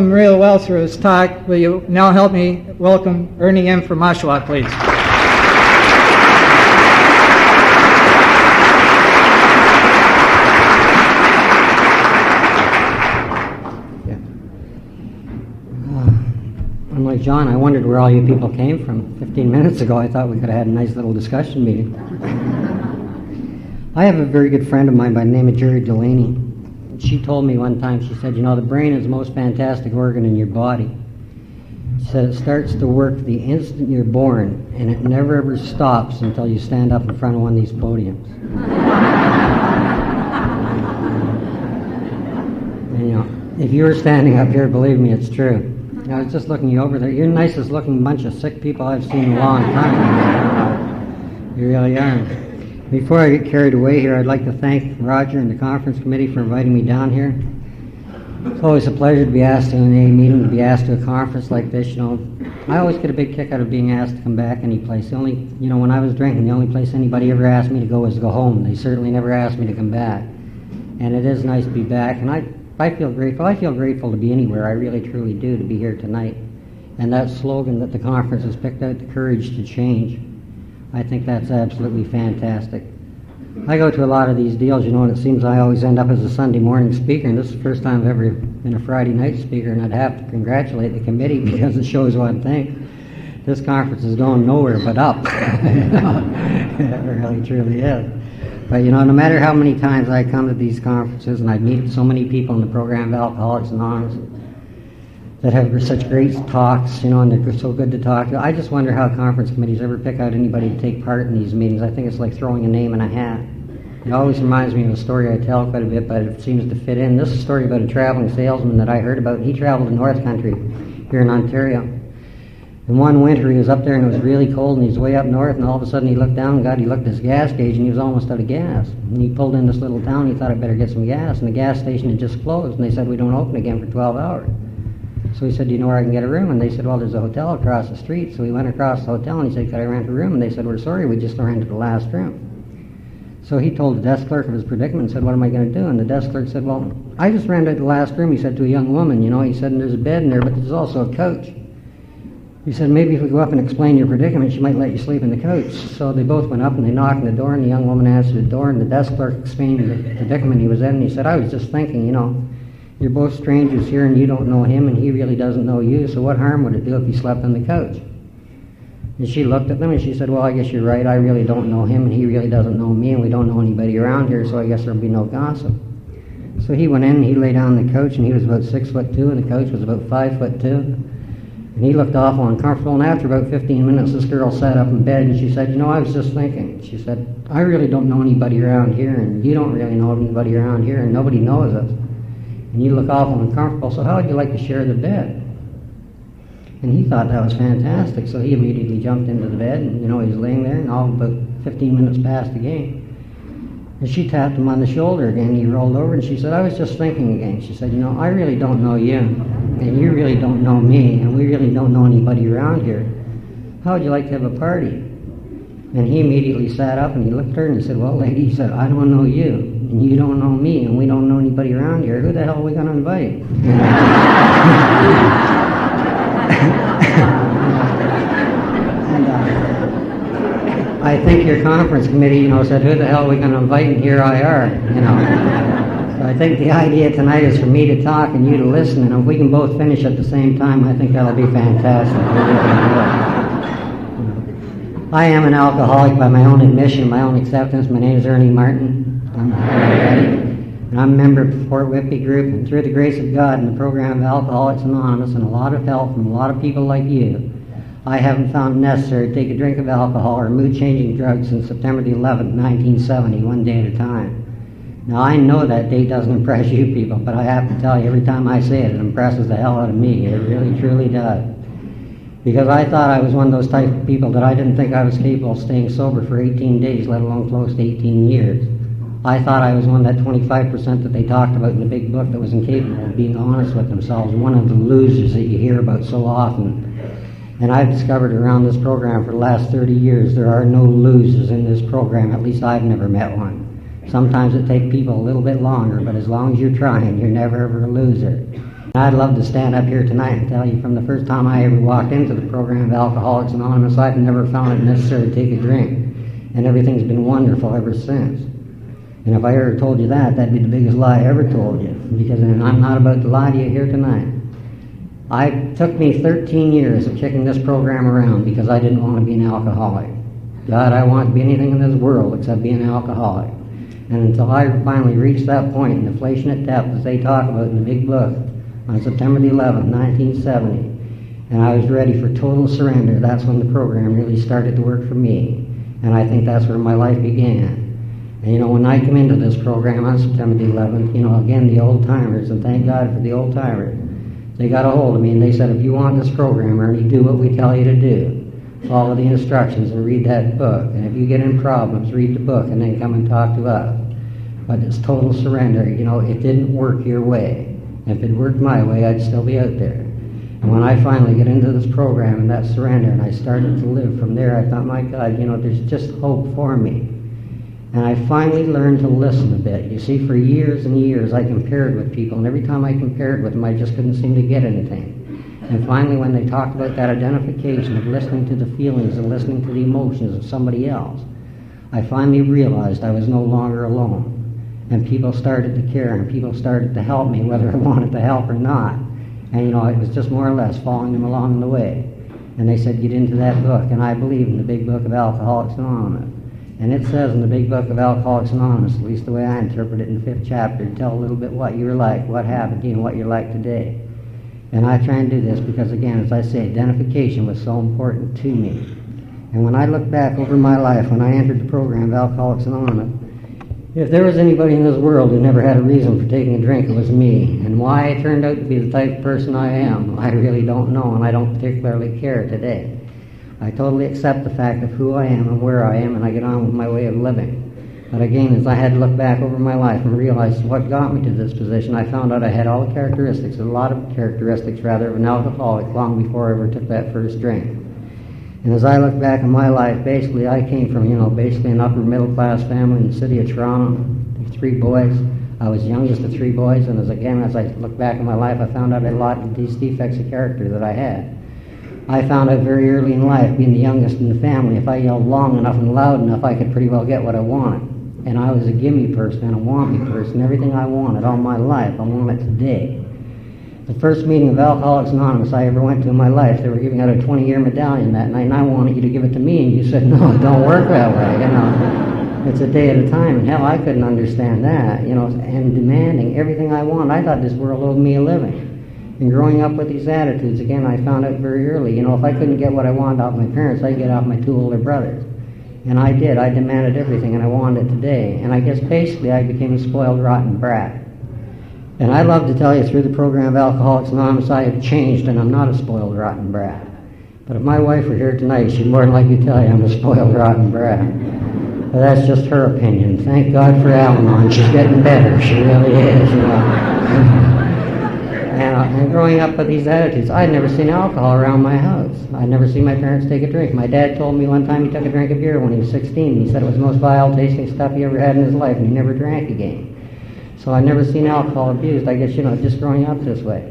Real well through his talk. Will you now help me welcome Ernie in from Oshawa, please? Unlike John, I wondered where all you people came from. 15 minutes ago, I thought we could have had a nice little discussion meeting. I have a very good friend of mine by the name of Jerry Delaney. She told me one time, she said, you know, the brain is the most fantastic organ in your body. She said it starts to work the instant you're born, and it never ever stops until you stand up in front of one of these podiums. And, you know, if you were standing up here, believe me, it's true. I was just looking you over there. You're the nicest looking bunch of sick people I've seen in a long time. You really are. Before I get carried away here, I'd like to thank Roger and the conference committee for inviting me down here. It's always a pleasure to be asked to an AA meeting, to be asked to a conference like this. You know, I always get a big kick out of being asked to come back any place. The only, you know, when I was drinking, the only place anybody ever asked me to go was to go home. They certainly never asked me to come back. And it is nice to be back, and I feel grateful. I feel grateful to be anywhere. I really, truly do, to be here tonight. And that slogan that the conference has picked out, the courage to change, I think that's absolutely fantastic. I go to a lot of these deals, you know, and it seems I always end up as a Sunday morning speaker, and this is the first time I've ever been a Friday night speaker, and I'd have to congratulate the committee because it shows one thing. This conference is going nowhere but up. It really, truly is. But, you know, no matter how many times I come to these conferences and I meet so many people in the program of Alcoholics Anonymous that have such great talks, you know, and they're so good to talk to, I just wonder how conference committees ever pick out anybody to take part in these meetings. I think it's like throwing a name in a hat. It always reminds me of a story I tell quite a bit, but it seems to fit in. This is a story about a traveling salesman that I heard about. He traveled in North Country here in Ontario. And one winter he was up there and it was really cold and he's way up north, and all of a sudden he looked down and he looked at his gas gauge and he was almost out of gas. And he pulled in this little town. He thought, I'd better get some gas, and the gas station had just closed, and they said, we don't open again for 12 hours. So he said, do you know where I can get a room? And they said, well, there's a hotel across the street. So he went across the hotel and he said, could I rent a room? And they said, we're sorry, we just rented the last room. So he told the desk clerk of his predicament and said, what am I going to do? And the desk clerk said, well, I just rented the last room, he said, to a young woman, you know. He said, and there's a bed in there, but there's also a couch. He said, maybe if we go up and explain your predicament, she might let you sleep in the couch. So they both went up and they knocked on the door, and the young woman answered the door, and the desk clerk explained the predicament he was in, and he said, I was just thinking, you know, you're both strangers here and you don't know him and he really doesn't know you, so what harm would it do if you slept on the couch? And she looked at them and she said, well, I guess you're right, I really don't know him and he really doesn't know me, and we don't know anybody around here, so I guess there'll be no gossip. So he went in and he lay down on the couch, and he was about 6'2", and the couch was about 5'2". And he looked awful uncomfortable, and after about 15 minutes, this girl sat up in bed, and she said, you know, I was just thinking. She said, I really don't know anybody around here, and you don't really know anybody around here, and nobody knows us. And you look awful uncomfortable, so how would you like to share the bed? And he thought that was fantastic, so he immediately jumped into the bed, and, you know, he was laying there, and all about 15 minutes past the game. And she tapped him on the shoulder again. He rolled over and she said, I was just thinking again. She said, you know, I really don't know you, and you really don't know me, and we really don't know anybody around here. How would you like to have a party? And he immediately sat up and he looked at her and he said, well, lady, he said, I don't know you, and you don't know me, and we don't know anybody around here. Who the hell are we going to invite? I think your conference committee, you know, said, who the hell are we going to invite? And here I are, you know. So I think the idea tonight is for me to talk and you to listen, and if we can both finish at the same time, I think that'll be fantastic. I am an alcoholic by my own admission, my own acceptance. My name is Ernie Martin. I'm a member of the Fort Whitby group, and through the grace of God and the program of Alcoholics Anonymous and a lot of help from a lot of people like you, I haven't found it necessary to take a drink of alcohol or mood-changing drugs since September the 11th, 1970, one day at a time. Now, I know that date doesn't impress you people, but I have to tell you, every time I say it, it impresses the hell out of me. It really, truly does. Because I thought I was one of those type of people that I didn't think I was capable of staying sober for 18 days, let alone close to 18 years. I thought I was one of that 25% that they talked about in the big book that was incapable of being honest with themselves, one of the losers that you hear about so often. And I've discovered around this program for the last 30 years, there are no losers in this program. At least I've never met one. Sometimes it takes people a little bit longer, but as long as you're trying, you're never ever a loser. I'd love to stand up here tonight and tell you from the first time I ever walked into the program of Alcoholics Anonymous, I've never found it necessary to take a drink. And everything's been wonderful ever since. And if I ever told you that, that'd be the biggest lie I ever told you. Because I'm not about to lie to you here tonight. It took me 13 years of kicking this program around because I didn't want to be an alcoholic. God, I want to be anything in this world except being an alcoholic. And until I finally reached that point in the Inflation at Depth, as they talk about in the big book, on September the 11th, 1970, and I was ready for total surrender, that's when the program really started to work for me. And I think that's where my life began. And when I came into this program on September the 11th, again, the old-timers, and thank God for the old-timers, they got a hold of me and they said, if you want this program, Ernie, do what we tell you to do. Follow the instructions and read that book. And if you get in problems, read the book and then come and talk to us. But it's total surrender. It didn't work your way. If it worked my way, I'd still be out there. And when I finally get into this program and that surrender, and I started to live from there, I thought, my God, there's just hope for me. And I finally learned to listen a bit. You see, for years and years, I compared with people, and every time I compared with them, I just couldn't seem to get anything. And finally, when they talked about that identification of listening to the feelings and listening to the emotions of somebody else, I finally realized I was no longer alone. And people started to care, and people started to help me, whether I wanted to help or not. And, it was just more or less following them along the way. And they said, get into that book. And I believe in the big book of Alcoholics Anonymous. And it says in the big book of Alcoholics Anonymous, at least the way I interpret it in the 5th chapter, tell a little bit what you were like, what happened to you, and what you're like today. And I try and do this because, again, as I say, identification was so important to me. And when I look back over my life, when I entered the program of Alcoholics Anonymous, if there was anybody in this world who never had a reason for taking a drink, it was me. And why I turned out to be the type of person I am, I really don't know, and I don't particularly care today. I totally accept the fact of who I am and where I am, and I get on with my way of living. But again, as I had to look back over my life and realize what got me to this position, I found out I had all the characteristics, a lot of characteristics rather, of an alcoholic long before I ever took that first drink. And as I look back on my life, basically I came from, basically an upper middle class family in the city of Toronto, 3 boys. I was youngest of 3 boys, and as I look back on my life, I found out a lot of these defects of character that I had. I found out very early in life, being the youngest in the family, if I yelled long enough and loud enough, I could pretty well get what I wanted. And I was a gimme person and a want-me person. Everything I wanted all my life, I want it today. The first meeting of Alcoholics Anonymous I ever went to in my life, they were giving out a 20-year medallion that night, and I wanted you to give it to me, and you said, no, it don't work that way, It's a day at a time, and hell, I couldn't understand that, and demanding everything I want. I thought this world owed me a living. And growing up with these attitudes, again, I found out very early, if I couldn't get what I wanted off my parents, I'd get off my 2 older brothers. And I did. I demanded everything, and I wanted it today. And I guess basically I became a spoiled, rotten brat. And I'd love to tell you through the program of Alcoholics Anonymous I have changed, and I'm not a spoiled, rotten brat. But if my wife were here tonight, she'd more than likely tell you I'm a spoiled, rotten brat. But that's just her opinion. Thank God for Al-Anon. She's getting better. She really is, And growing up with these attitudes, I'd never seen alcohol around my house. I'd never seen my parents take a drink. My dad told me one time he took a drink of beer when he was 16. He said it was the most vile tasting stuff he ever had in his life, and he never drank again. So I'd never seen alcohol abused, I guess, just growing up this way.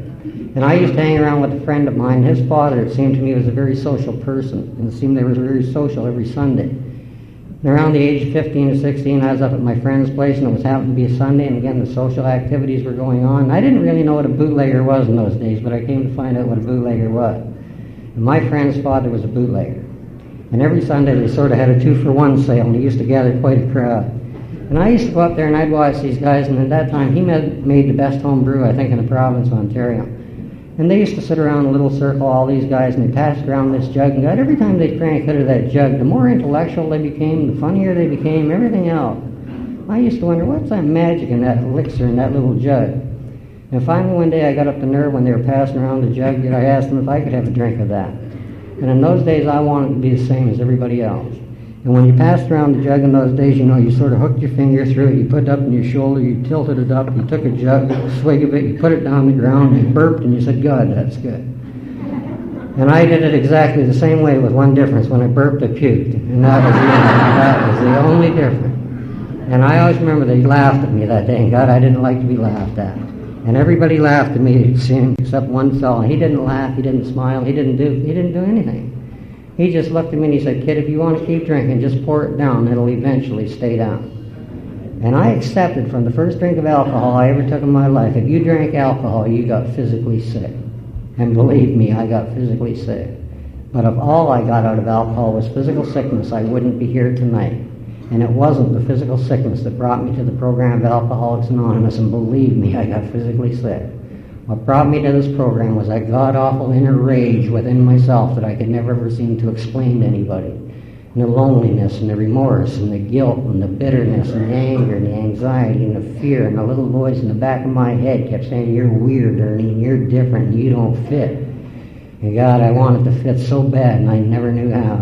And I used to hang around with a friend of mine. His father, it seemed to me, was a very social person. And it seemed they were very social every Sunday. And around the age of 15 or 16, I was up at my friend's place, and it was happened to be a Sunday, and again, the social activities were going on. I didn't really know what a bootlegger was in those days, but I came to find out what a bootlegger was. And my friend's father was a bootlegger. And every Sunday, they sort of had a 2-for-1 sale, and he used to gather quite a crowd. And I used to go up there, and I'd watch these guys, and at that time, he made the best home brew, I think, in the province of Ontario. And they used to sit around in a little circle, all these guys, and they passed around this jug, and God, every time they drank out of that jug, the more intellectual they became, the funnier they became, everything else. I used to wonder, what's that magic in that elixir in that little jug? And finally one day I got up the nerve when they were passing around the jug, and I asked them if I could have a drink of that. And in those days I wanted to be the same as everybody else. And when you passed around the jug in those days, you sort of hooked your finger through it, you put it up on your shoulder, you tilted it up, you took a jug, a swig of it, you put it down the ground, you burped, and you said, God, that's good. And I did it exactly the same way with one difference. When I burped, I puked. And that was the only difference. And I always remember they laughed at me that day, and God, I didn't like to be laughed at. And everybody laughed at me except one fellow. He didn't laugh, he didn't smile, he didn't do anything. He just looked at me and he said, "Kid, if you want to keep drinking, just pour it down. It'll eventually stay down." And I accepted from the first drink of alcohol I ever took in my life, if you drank alcohol, you got physically sick. And believe me, I got physically sick. But if all I got out of alcohol was physical sickness, I wouldn't be here tonight. And it wasn't the physical sickness that brought me to the program of Alcoholics Anonymous, and believe me, I got physically sick. What brought me to this program was that god-awful inner rage within myself that I could never ever seem to explain to anybody. And the loneliness and the remorse and the guilt and the bitterness and the anger and the anxiety and the fear, and the little voice in the back of my head kept saying, "You're weird, Ernie, and you're different, and you don't fit." And God, I wanted to fit so bad, and I never knew how.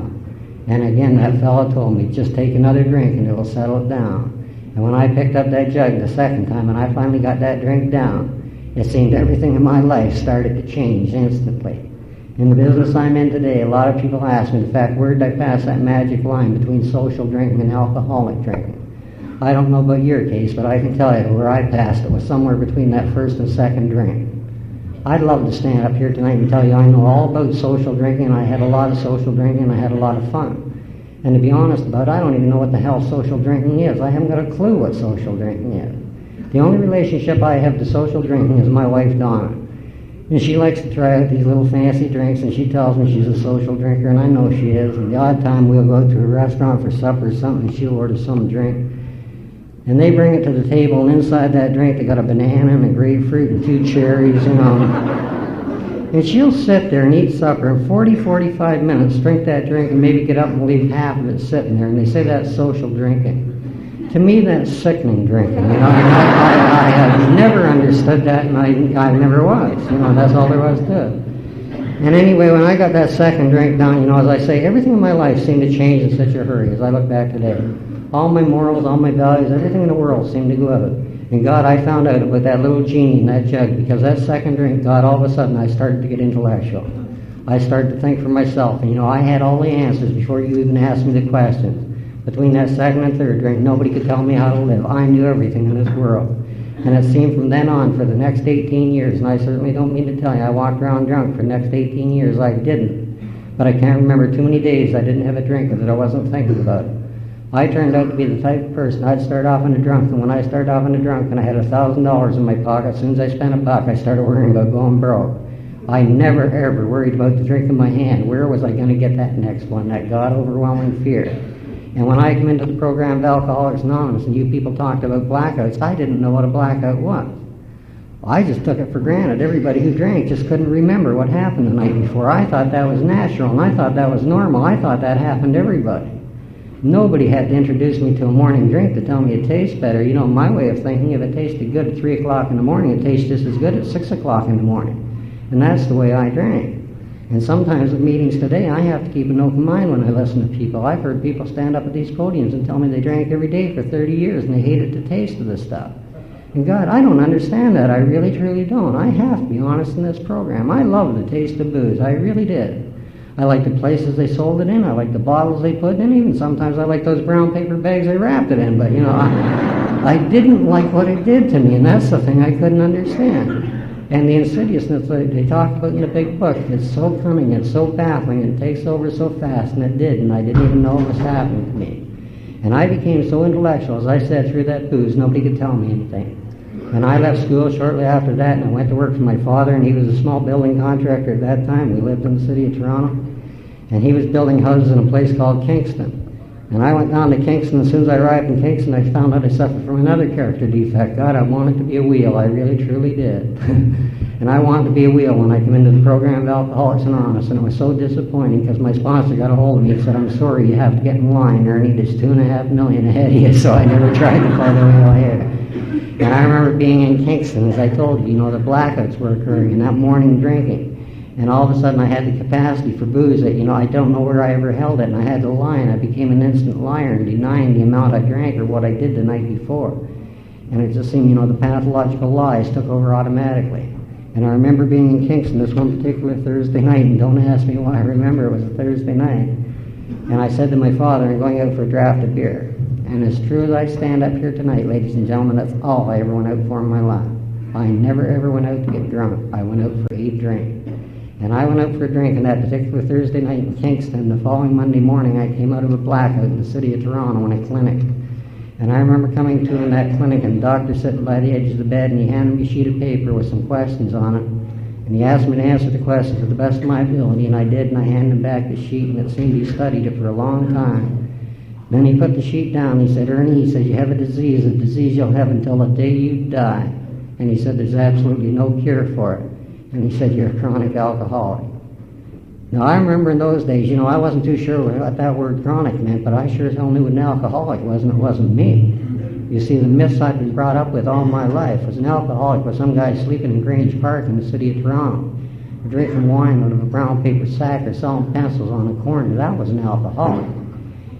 And again, that fellow told me, "Just take another drink and it'll settle it down." And when I picked up that jug the second time and I finally got that drink down, it seemed everything in my life started to change instantly. In the business I'm in today, a lot of people ask me, in fact, where did I pass that magic line between social drinking and alcoholic drinking? I don't know about your case, but I can tell you where I passed it was somewhere between that first and second drink. I'd love to stand up here tonight and tell you I know all about social drinking, and I had a lot of social drinking, and I had a lot of fun. And to be honest about it, I don't even know what the hell social drinking is. I haven't got a clue what social drinking is. The only relationship I have to social drinking is my wife, Donna. And she likes to try out these little fancy drinks, and she tells me she's a social drinker, and I know she is. And the odd time we'll go to a restaurant for supper or something, and she'll order some drink. And they bring it to the table, and inside that drink they got a banana and a grapefruit and 2 cherries, you know. And she'll sit there and eat supper in 45 minutes, drink that drink, and maybe get up and leave half of it sitting there. And they say that's social drinking. To me, that's sickening drinking. You know, I have never understood that, and I never was. You know, that's all there was to it. And anyway, when I got that second drink down, you know, as I say, everything in my life seemed to change in such a hurry as I look back today. All my morals, all my values, everything in the world seemed to go out. And God, I found out about that little genie in that jug, because that second drink, God, all of a sudden I started to get intellectual. I started to think for myself, and you know, I had all the answers before you even asked me the questions. Between that second and third drink, nobody could tell me how to live. I knew everything in this world. And it seemed from then on for the next 18 years, and I certainly don't mean to tell you, I walked around drunk for the next 18 years. I didn't. But I can't remember too many days I didn't have a drink that I wasn't thinking about it. I turned out to be the type of person, I'd start off in a drunk, and when I started off in a drunk and I had $1,000 in my pocket, as soon as I spent a buck, I started worrying about going broke. I never ever worried about the drink in my hand. Where was I going to get that next one, that God-overwhelming fear? And when I came into the program of Alcoholics Anonymous and you people talked about blackouts, I didn't know what a blackout was. I just took it for granted. Everybody who drank just couldn't remember what happened the night before. I thought that was natural, and I thought that was normal. I thought that happened to everybody. Nobody had to introduce me to a morning drink to tell me it tastes better. You know, my way of thinking, if it tasted good at 3 o'clock in the morning, it tastes just as good at 6 o'clock in the morning. And that's the way I drank. And sometimes at meetings today, I have to keep an open mind when I listen to people. I've heard people stand up at these podiums and tell me they drank every day for 30 years and they hated the taste of this stuff. And God, I don't understand that. I really, truly don't. I have to be honest in this program. I love the taste of booze. I really did. I like the places they sold it in. I like the bottles they put in. Even sometimes I like those brown paper bags they wrapped it in. But, you know, I didn't like what it did to me, and that's the thing I couldn't understand. And the insidiousness they talked about in the big book, it's so cunning, it's so baffling, it takes over so fast, and it did, and I didn't even know it was happening to me. And I became so intellectual, as I said, through that booze, nobody could tell me anything. And I left school shortly after that, and I went to work for my father, and he was a small building contractor at that time. We lived in the city of Toronto, and he was building houses in a place called Kingston. And I went down to Kingston. As soon as I arrived in Kingston, I found out I suffered from another character defect. God, I wanted to be a wheel. I really, truly did. And I wanted to be a wheel when I came into the program of Alcoholics Anonymous, and it was so disappointing because my sponsor got a hold of me and said, "I'm sorry, you have to get in line, Ernie. There's $2.5 million ahead of you," so I never tried to play the wheel here. And I remember being in Kingston, as I told you, you know, the blackouts were occurring and that morning drinking. And all of a sudden I had the capacity for booze that, you know, I don't know where I ever held it, and I had to lie, and I became an instant liar and denying the amount I drank or what I did the night before. And it just seemed, you know, the pathological lies took over automatically. And I remember being in Kingston this one particular Thursday night, and don't ask me why I remember, it was a Thursday night. And I said to my father, "I'm going out for a draft of beer." And as true as I stand up here tonight, ladies and gentlemen, that's all I ever went out for in my life. I never ever went out to get drunk. I went out for a drink. And I went out for a drink on that particular Thursday night in Kingston. The following Monday morning, I came out of a blackout in the city of Toronto in a clinic. And I remember coming to in that clinic, and the doctor sitting by the edge of the bed, and he handed me a sheet of paper with some questions on it. And he asked me to answer the questions to the best of my ability, and I did, and I handed him back the sheet, and it seemed he studied it for a long time. Then he put the sheet down, and he said, Ernie, he said, you have a disease you'll have until the day you die. And he said, there's absolutely no cure for it. And he said, you're a chronic alcoholic. Now, I remember in those days, I wasn't too sure what that word chronic meant, but I sure as hell knew what an alcoholic was, and it wasn't me. You see, the myths I've been brought up with all my life was an alcoholic was some guy sleeping in Grange Park in the city of Toronto, drinking wine out of a brown paper sack or selling pencils on a corner. That was an alcoholic.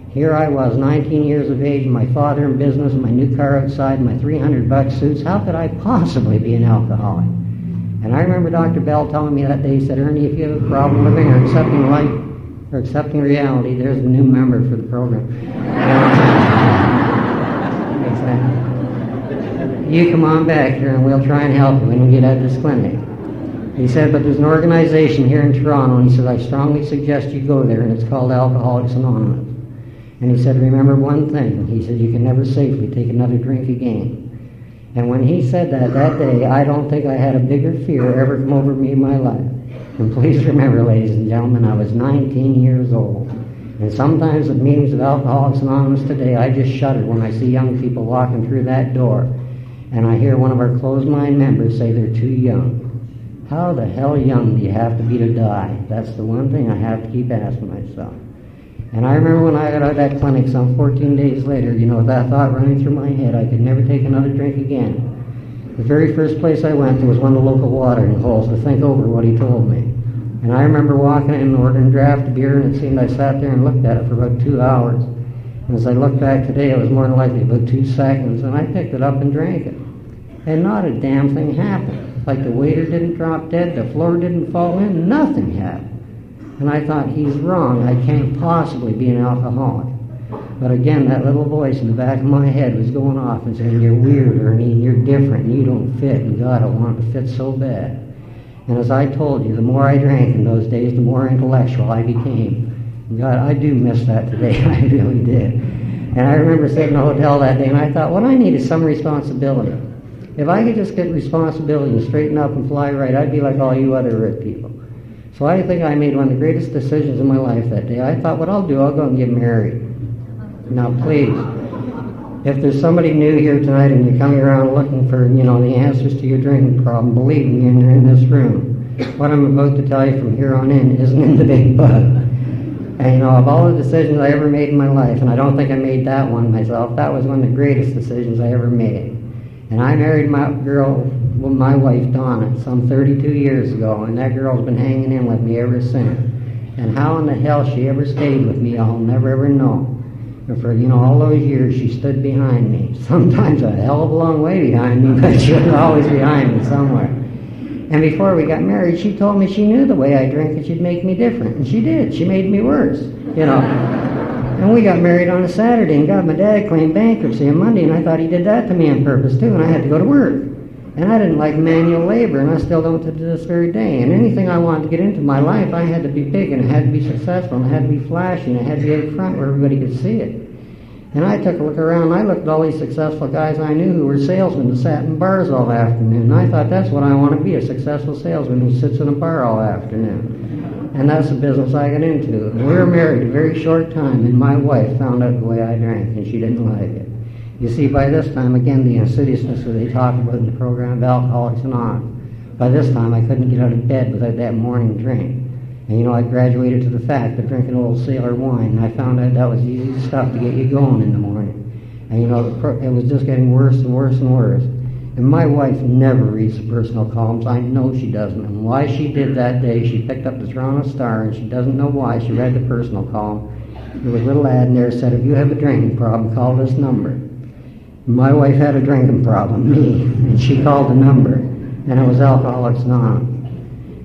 Here I was, 19 years of age, my father in business, my new car outside, my $300 suits. How could I possibly be an alcoholic? And I remember Dr. Bell telling me that day, he said, Ernie, if you have a problem living or accepting life or accepting reality, there's a new member for the program. You come on back here and we'll try and help you when we get out of this clinic. He said, but there's an organization here in Toronto, and he said, I strongly suggest you go there, and it's called Alcoholics Anonymous. And he said, remember one thing. He said, you can never safely take another drink again. And when he said that day, I don't think I had a bigger fear ever come over me in my life. And please remember, ladies and gentlemen, I was 19 years old. And sometimes at meetings of Alcoholics Anonymous today, I just shudder when I see young people walking through that door. And I hear one of our closed-mind members say they're too young. How the hell young do you have to be to die? That's the one thing I have to keep asking myself. And I remember when I got out of that clinic some 14 days later, that thought running through my head, I could never take another drink again. The very first place I went to was one of the local watering holes to think over what he told me. And I remember walking in and ordering a draft of beer, and it seemed I sat there and looked at it for about 2 hours. And as I look back today, it was more than likely about 2 seconds, and I picked it up and drank it. And not a damn thing happened. Like the waiter didn't drop dead, the floor didn't fall in, nothing happened. And I thought, he's wrong, I can't possibly be an alcoholic. But again, that little voice in the back of my head was going off and saying, you're weird, Ernie, and you're different, and you don't fit, and God, I want to fit so bad. And as I told you, the more I drank in those days, the more intellectual I became. And God, I do miss that today, I really did. And I remember sitting in a hotel that day, and I thought, what I need is some responsibility. If I could just get responsibility and straighten up and fly right, I'd be like all you other red people. So I think I made one of the greatest decisions in my life that day. I thought, what I'll do, I'll go and get married. Now, please, if there's somebody new here tonight and you're coming around looking for, the answers to your drinking problem, believe me, and you're in this room, what I'm about to tell you from here on in isn't in the big book. And, of all the decisions I ever made in my life, and I don't think I made that one myself, that was one of the greatest decisions I ever made. And I married my wife, Donna, some 32 years ago, and that girl's been hanging in with me ever since. And how in the hell she ever stayed with me, I'll never ever know. But for, all those years, she stood behind me. Sometimes a hell of a long way behind me, but she was always behind me somewhere. And before we got married, she told me she knew the way I drink and she'd make me different. And she did. She made me worse, And we got married on a Saturday, and God, my dad claimed bankruptcy on Monday, and I thought he did that to me on purpose, too, and I had to go to work. And I didn't like manual labor, and I still don't to this very day. And anything I wanted to get into my life, I had to be big, and it had to be successful, and it had to be flashy, and it had to be out front where everybody could see it. And I took a look around, and I looked at all these successful guys I knew who were salesmen that sat in bars all afternoon. And I thought, that's what I want to be, a successful salesman who sits in a bar all afternoon. And that's the business I got into. And we were married a very short time, and my wife found out the way I drank, and she didn't like it. You see, by this time, again, the insidiousness that they talk about in the program of Alcoholics Anonymous, by this time I couldn't get out of bed without that morning drink. And I graduated to the fact of drinking old sailor wine, and I found out that was easy stuff to get you going in the morning. And it was just getting worse and worse and worse. And my wife never reads the personal columns. I know she doesn't. And why she did that day, she picked up the Toronto Star, and she doesn't know why she read the personal column. There was a little ad in there that said, if you have a drinking problem, call this number. My wife had a drinking problem, me, and she called the number, and it was Alcoholics Anonymous.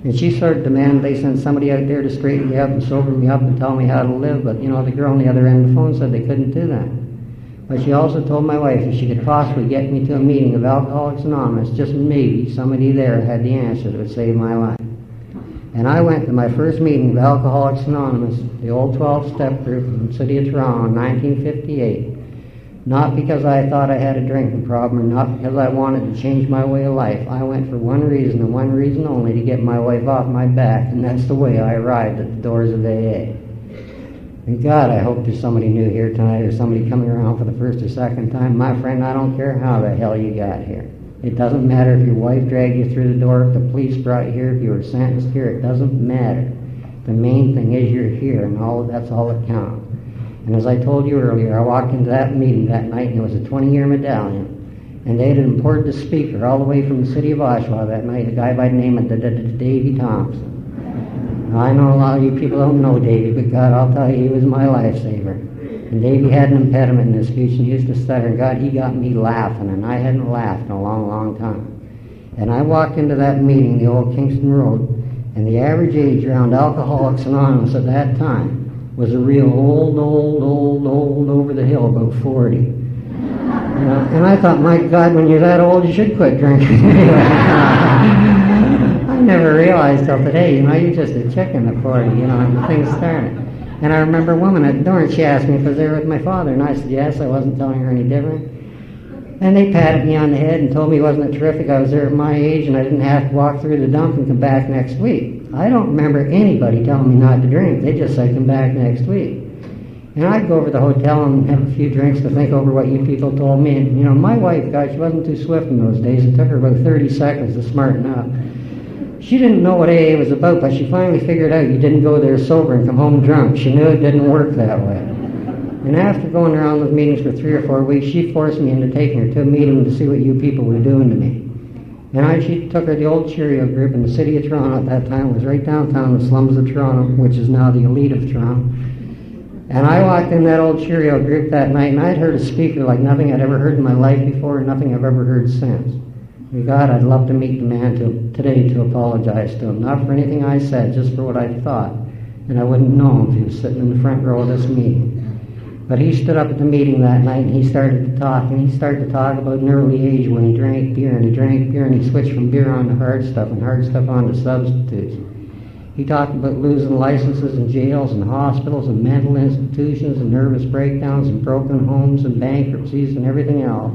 And she started demanding they send somebody out there to straighten me up and sober me up and tell me how to live, but the girl on the other end of the phone said they couldn't do that. But she also told my wife if she could possibly get me to a meeting of Alcoholics Anonymous, just maybe somebody there had the answer that would save my life. And I went to my first meeting of Alcoholics Anonymous, the old 12-step group in the city of Toronto in 1958. Not because I thought I had a drinking problem, or not because I wanted to change my way of life. I went for one reason, and one reason only, to get my wife off my back, and that's the way I arrived at the doors of AA. And God, I hope there's somebody new here tonight, or somebody coming around for the first or second time. My friend, I don't care how the hell you got here. It doesn't matter if your wife dragged you through the door, if the police brought you here, if you were sentenced here. It doesn't matter. The main thing is you're here, and that's all that counts. And as I told you earlier, I walked into that meeting that night, and it was a 20-year medallion. And they had imported a speaker all the way from the city of Oshawa that night, a guy by the name of Davy Thompson. Now, I know a lot of you people don't know Davy, but God, I'll tell you, he was my lifesaver. And Davy had an impediment in his speech, and he used to stutter, and God, he got me laughing, and I hadn't laughed in a long, long time. And I walked into that meeting, the old Kingston Road, and the average age around Alcoholics Anonymous at that time was a real old, over the hill, about 40. And I thought, my God, when you're that old, you should quit drinking. I never realized till today, you're just a chicken at 40, and the thing started. And I remember a woman at the door, and she asked me if I was there with my father, and I said yes, I wasn't telling her any different. And they patted me on the head and told me wasn't it terrific I was there at my age and I didn't have to walk through the dump and come back next week. I don't remember anybody telling me not to drink. They just said come back next week. And I'd go over to the hotel and have a few drinks to think over what you people told me. And, my wife, God, she wasn't too swift in those days. It took her about 30 seconds to smarten up. She didn't know what AA was about, but she finally figured out you didn't go there sober and come home drunk. She knew it didn't work that way. And after going around those meetings for 3 or 4 weeks, she forced me into taking her to a meeting to see what you people were doing to me. And she took her to the old Cheerio group in the city of Toronto at that time. It was right downtown in the slums of Toronto, which is now the elite of Toronto. And I walked in that old Cheerio group that night, and I'd heard a speaker like nothing I'd ever heard in my life before and nothing I've ever heard since. And God, I'd love to meet the man today to apologize to him. Not for anything I said, just for what I thought. And I wouldn't know him if he was sitting in the front row of this meeting. But he stood up at the meeting that night and he started to talk. And he started to talk about an early age when he drank beer. And he drank beer and he switched from beer on to hard stuff and hard stuff on to substitutes. He talked about losing licenses in jails and hospitals and mental institutions and nervous breakdowns and broken homes and bankruptcies and everything else.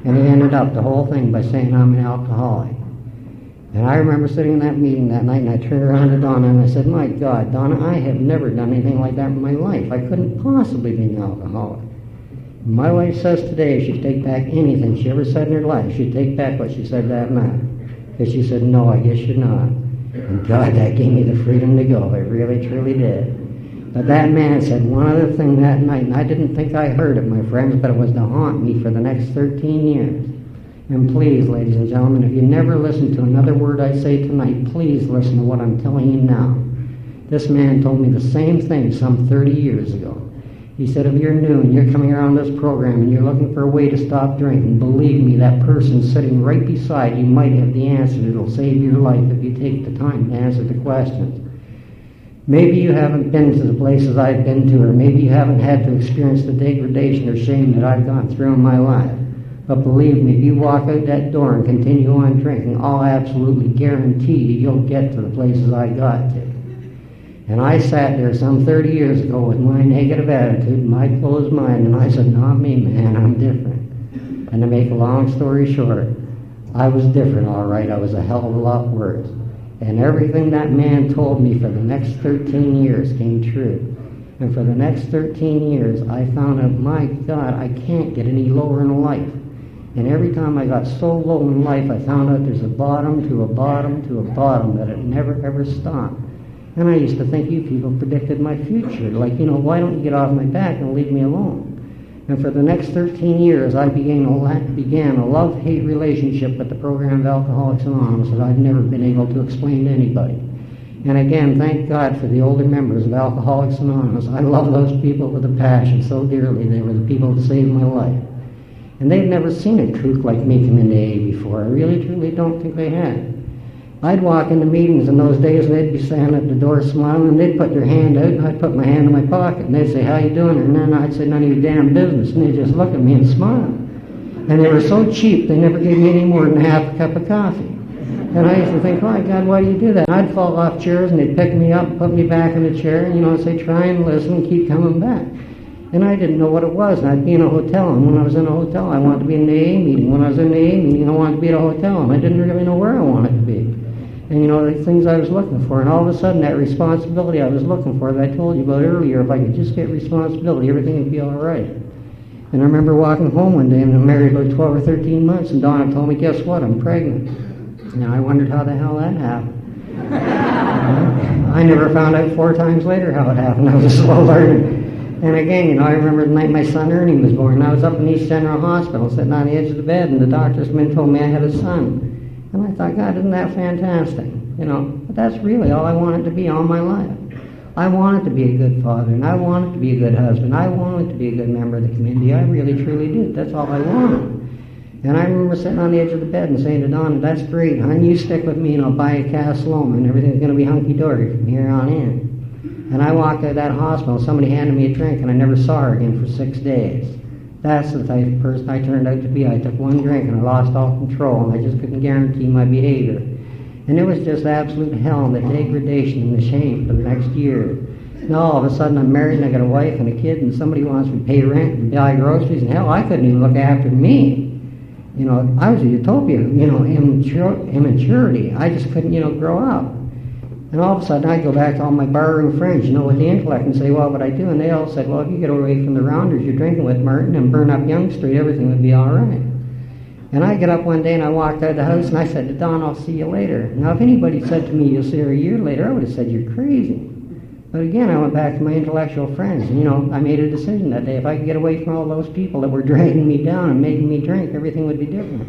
And he ended up the whole thing by saying, I'm an alcoholic. And I remember sitting in that meeting that night, and I turned around to Donna, and I said, my God, Donna, I have never done anything like that in my life. I couldn't possibly be an alcoholic. My wife says today she'd take back anything she ever said in her life. She'd take back what she said that night. Because she said, no, I guess you're not. And God, that gave me the freedom to go. It really, truly did. But that man said one other thing that night, and I didn't think I heard it, my friends, but it was to haunt me for the next 13 years. And please, ladies and gentlemen, if you never listen to another word I say tonight, please listen to what I'm telling you now. This man told me the same thing some 30 years ago. He said, if you're new and you're coming around this program and you're looking for a way to stop drinking, believe me, that person sitting right beside you might have the answer that'll save your life if you take the time to answer the questions. Maybe you haven't been to the places I've been to, or maybe you haven't had to experience the degradation or shame that I've gone through in my life. But believe me, if you walk out that door and continue on drinking, I'll absolutely guarantee you you'll get to the places I got to. And I sat there some 30 years ago with my negative attitude, my closed mind, and I said, not me, man, I'm different. And to make a long story short, I was different, all right. I was a hell of a lot worse. And everything that man told me for the next 13 years came true. And for the next 13 years, I found out, my God, I can't get any lower in life. And every time I got so low in life, I found out there's a bottom to a bottom to a bottom, that it never ever stopped. And I used to think you people predicted my future. Like, why don't you get off my back and leave me alone? And for the next 13 years, I began a love-hate relationship with the program of Alcoholics Anonymous that I've never been able to explain to anybody. And again, thank God for the older members of Alcoholics Anonymous. I love those people with a passion so dearly. They were the people that saved my life. And they've never seen a kook like me come into AA before. I really, truly don't think they had. I'd walk into meetings in those days, and they'd be standing at the door smiling, and they'd put their hand out, and I'd put my hand in my pocket, and they'd say, "How you doing?" And then I'd say, "None of your damn business," and they'd just look at me and smile. And they were so cheap, they never gave me any more than half a cup of coffee. And I used to think, "My God, why do you do that?" And I'd fall off chairs, and they'd pick me up, put me back in the chair, and say, "Try and listen and keep coming back." And I didn't know what it was, and I'd be in a hotel, and when I was in a hotel, I wanted to be in the AA meeting. When I was in the AA meeting, I wanted to be at a hotel, and I didn't really know where I wanted to be. And the things I was looking for, and all of a sudden that responsibility I was looking for that I told you about earlier, if I could just get responsibility, everything would be all right. And I remember walking home one day, and I'm married about 12 or 13 months, and Donna told me, "Guess what, I'm pregnant." And I wondered how the hell that happened. I never found out 4 times later how it happened. I was a slow learner. And again, I remember the night my son Ernie was born. I was up in East General Hospital, sitting on the edge of the bed, and the doctors came in and told me I had a son. And I thought, God, isn't that fantastic? But that's really all I wanted to be all my life. I wanted to be a good father, and I wanted to be a good husband. I wanted to be a good member of the community. I really, truly did. That's all I wanted. And I remember sitting on the edge of the bed and saying to Donna, "That's great, hon. You stick with me, and I'll buy a Casaloma, and everything's going to be hunky-dory from here on in." And I walked out of that hospital, and somebody handed me a drink, and I never saw her again for 6 days. That's the type of person I turned out to be. I took one drink, and I lost all control, and I just couldn't guarantee my behavior. And it was just absolute hell, and the degradation and the shame for the next year. Now all of a sudden I'm married, and I got a wife and a kid, and somebody wants me to pay rent and buy groceries, and hell, I couldn't even look after me. I was a utopia, immaturity. I just couldn't, grow up. And all of a sudden I'd go back to all my barroom friends, with the intellect, and say, "Well, what I do?" And they all said, "Well, if you get away from the rounders you're drinking with, Martin, and burn up Young Street, everything would be all right." And I get up one day and I walked out of the house and I said to Don, "I'll see you later." Now, if anybody said to me, "You'll see her a year later," I would have said, "You're crazy." But again, I went back to my intellectual friends, and I made a decision that day. If I could get away from all those people that were dragging me down and making me drink, everything would be different.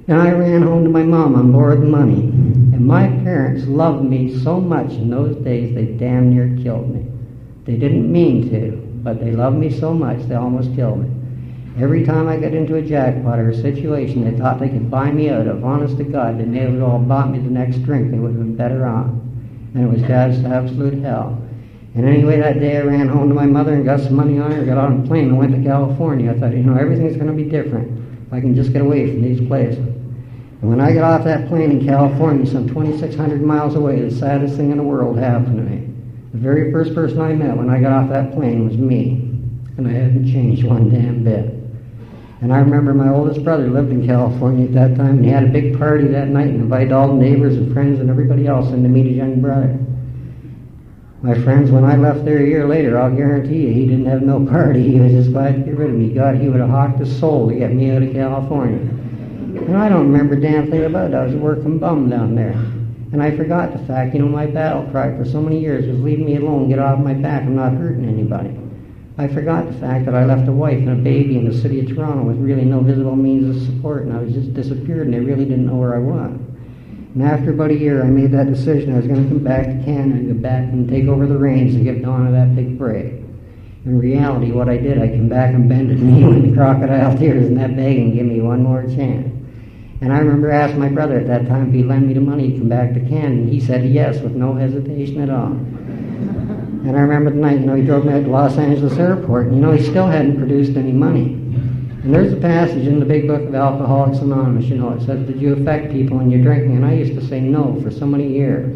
And I ran home to my mom on borrowed money. And my parents loved me so much in those days, they damn near killed me. They didn't mean to, but they loved me so much, they almost killed me. Every time I got into a jackpot or a situation they thought they could buy me out of, honest to God, they may have all bought me the next drink, they would have been better off. And it was just absolute hell. And anyway, that day I ran home to my mother and got some money on her, got on a plane and went to California. I thought, everything's going to be different if I can just get away from these places. And when I got off that plane in California, some 2,600 miles away, the saddest thing in the world happened to me. The very first person I met when I got off that plane was me. And I hadn't changed one damn bit. And I remember my oldest brother lived in California at that time, and he had a big party that night and invited all the neighbors and friends and everybody else in to meet his young brother. My friends, when I left there a year later, I'll guarantee you he didn't have no party. He was just glad to get rid of me. God, he would have hawked his soul to get me out of California. And I don't remember a damn thing about it. I was a working bum down there. And I forgot the fact, my battle cry for so many years was leave me alone, get off my back, I'm not hurting anybody. I forgot the fact that I left a wife and a baby in the city of Toronto with really no visible means of support, and I was just disappeared, and they really didn't know where I was. And after about a year, I made that decision. I was going to come back to Canada and go back and take over the reins and give Donna that big break. In reality, what I did, I came back and bended knee with the crocodile tears in that bag and give me one more chance. And I remember asking my brother at that time if he'd lend me the money to come back to Canada, and he said yes with no hesitation at all. And I remember the night, he drove me out to Los Angeles Airport, and he still hadn't produced any money. And there's a passage in the big book of Alcoholics Anonymous, it says, "Did you affect people when you're drinking?" And I used to say no for so many years.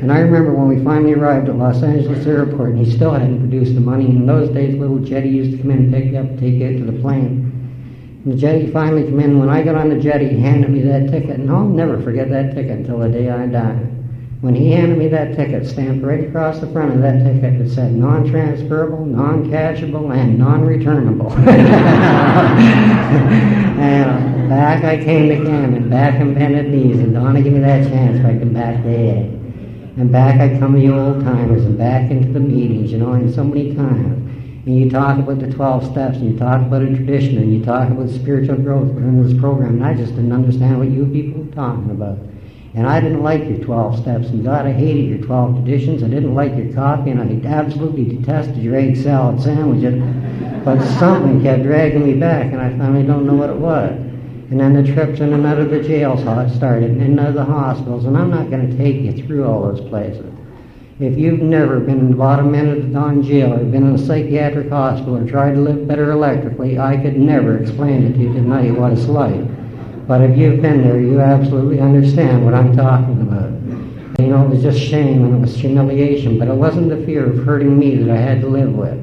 And I remember when we finally arrived at Los Angeles Airport, and he still hadn't produced the money. And in those days, little jetty used to come in and pick you up and take you out to the plane. And the jetty finally came in. When I got on the jetty, he handed me that ticket, and I'll never forget that ticket until the day I die. When he handed me that ticket, stamped right across the front of that ticket, it said non-transferable, non-cashable, and non-returnable. And back I came to Canada, back on bended knees, and Donna gave me that chance if I come back to AA. And back I come to you old timers, and back into the meetings, and so many times. And you talk about the 12 steps, and you talk about a tradition, and you talk about spiritual growth within this program, and I just didn't understand what you people were talking about. And I didn't like your 12 steps, and God, I hated your 12 traditions. I didn't like your coffee, and I absolutely detested your egg salad sandwiches. But something kept dragging me back, and I finally don't know what it was. And then the trips in and out of the jails started, and into the hospitals, and I'm not going to take you through all those places. If you've never been in the bottom end of the Don jail, or been in a psychiatric hospital, or tried to live better electrically, I could never explain it to you tonight what it's like. But if you've been there, you absolutely understand what I'm talking about. You know, it was just shame and it was humiliation, but it wasn't the fear of hurting me that I had to live with.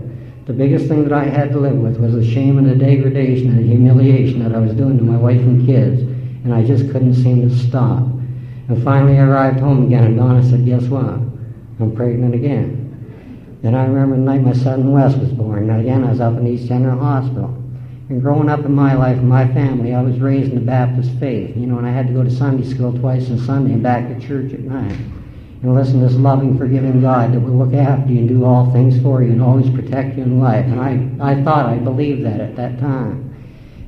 The biggest thing that I had to live with was the shame and the degradation and the humiliation that I was doing to my wife and kids, and I just couldn't seem to stop. And finally I arrived home again, and Donna said, guess what? I'm pregnant again. And I remember the night my son Wes was born. Now again, I was up in East General Hospital. And growing up in my life, in my family, I was raised in the Baptist faith, you know, and I had to go to Sunday school twice on Sunday and back to church at night. And listen to this loving, forgiving God that will look after you and do all things for you and always protect you in life. And I thought I believed that at that time.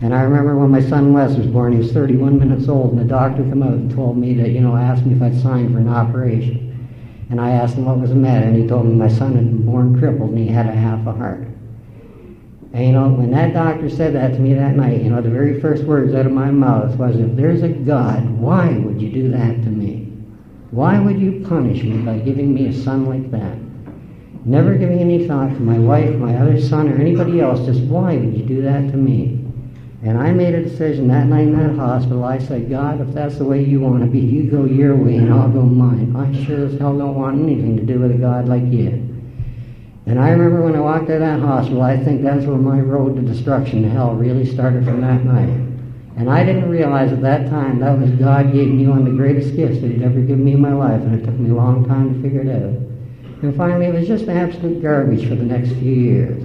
And I remember when my son Wes was born, he was 31 minutes old, and the doctor came out and told me that, you know, asked me if I'd sign for an operation. And I asked him what was the matter, and he told me my son had been born crippled and he had a half a heart. And, you know, when that doctor said that to me that night, you know, the very first words out of my mouth was, if there's a God, why would you do that to me? Why would you punish me by giving me a son like that? Never giving any thought to my wife, my other son, or anybody else, just why would you do that to me? And I made a decision that night in that hospital. I said, God, if that's the way you want to be, you go your way and I'll go mine. I sure as hell don't want anything to do with a God like you. And I remember when I walked out of that hospital, I think that's where my road to destruction, to hell, really started from that night. And I didn't realize at that time that was God gave me one of the greatest gifts that He'd ever given me in my life, and it took me a long time to figure it out. And finally, it was just absolute garbage for the next few years.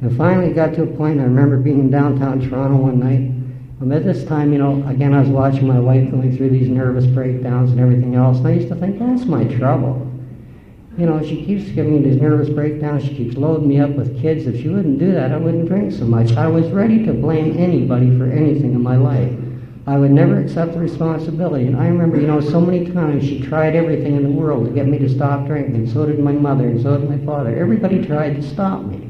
And finally, it got to a point, I remember being in downtown Toronto one night. And at this time, you know, again, I was watching my wife going through these nervous breakdowns and everything else, and I used to think, that's my trouble. You know, she keeps giving me these nervous breakdowns. She keeps loading me up with kids. If she wouldn't do that, I wouldn't drink so much. I was ready to blame anybody for anything in my life. I would never accept the responsibility. And I remember, you know, so many times she tried everything in the world to get me to stop drinking. So did my mother and so did my father. Everybody tried to stop me.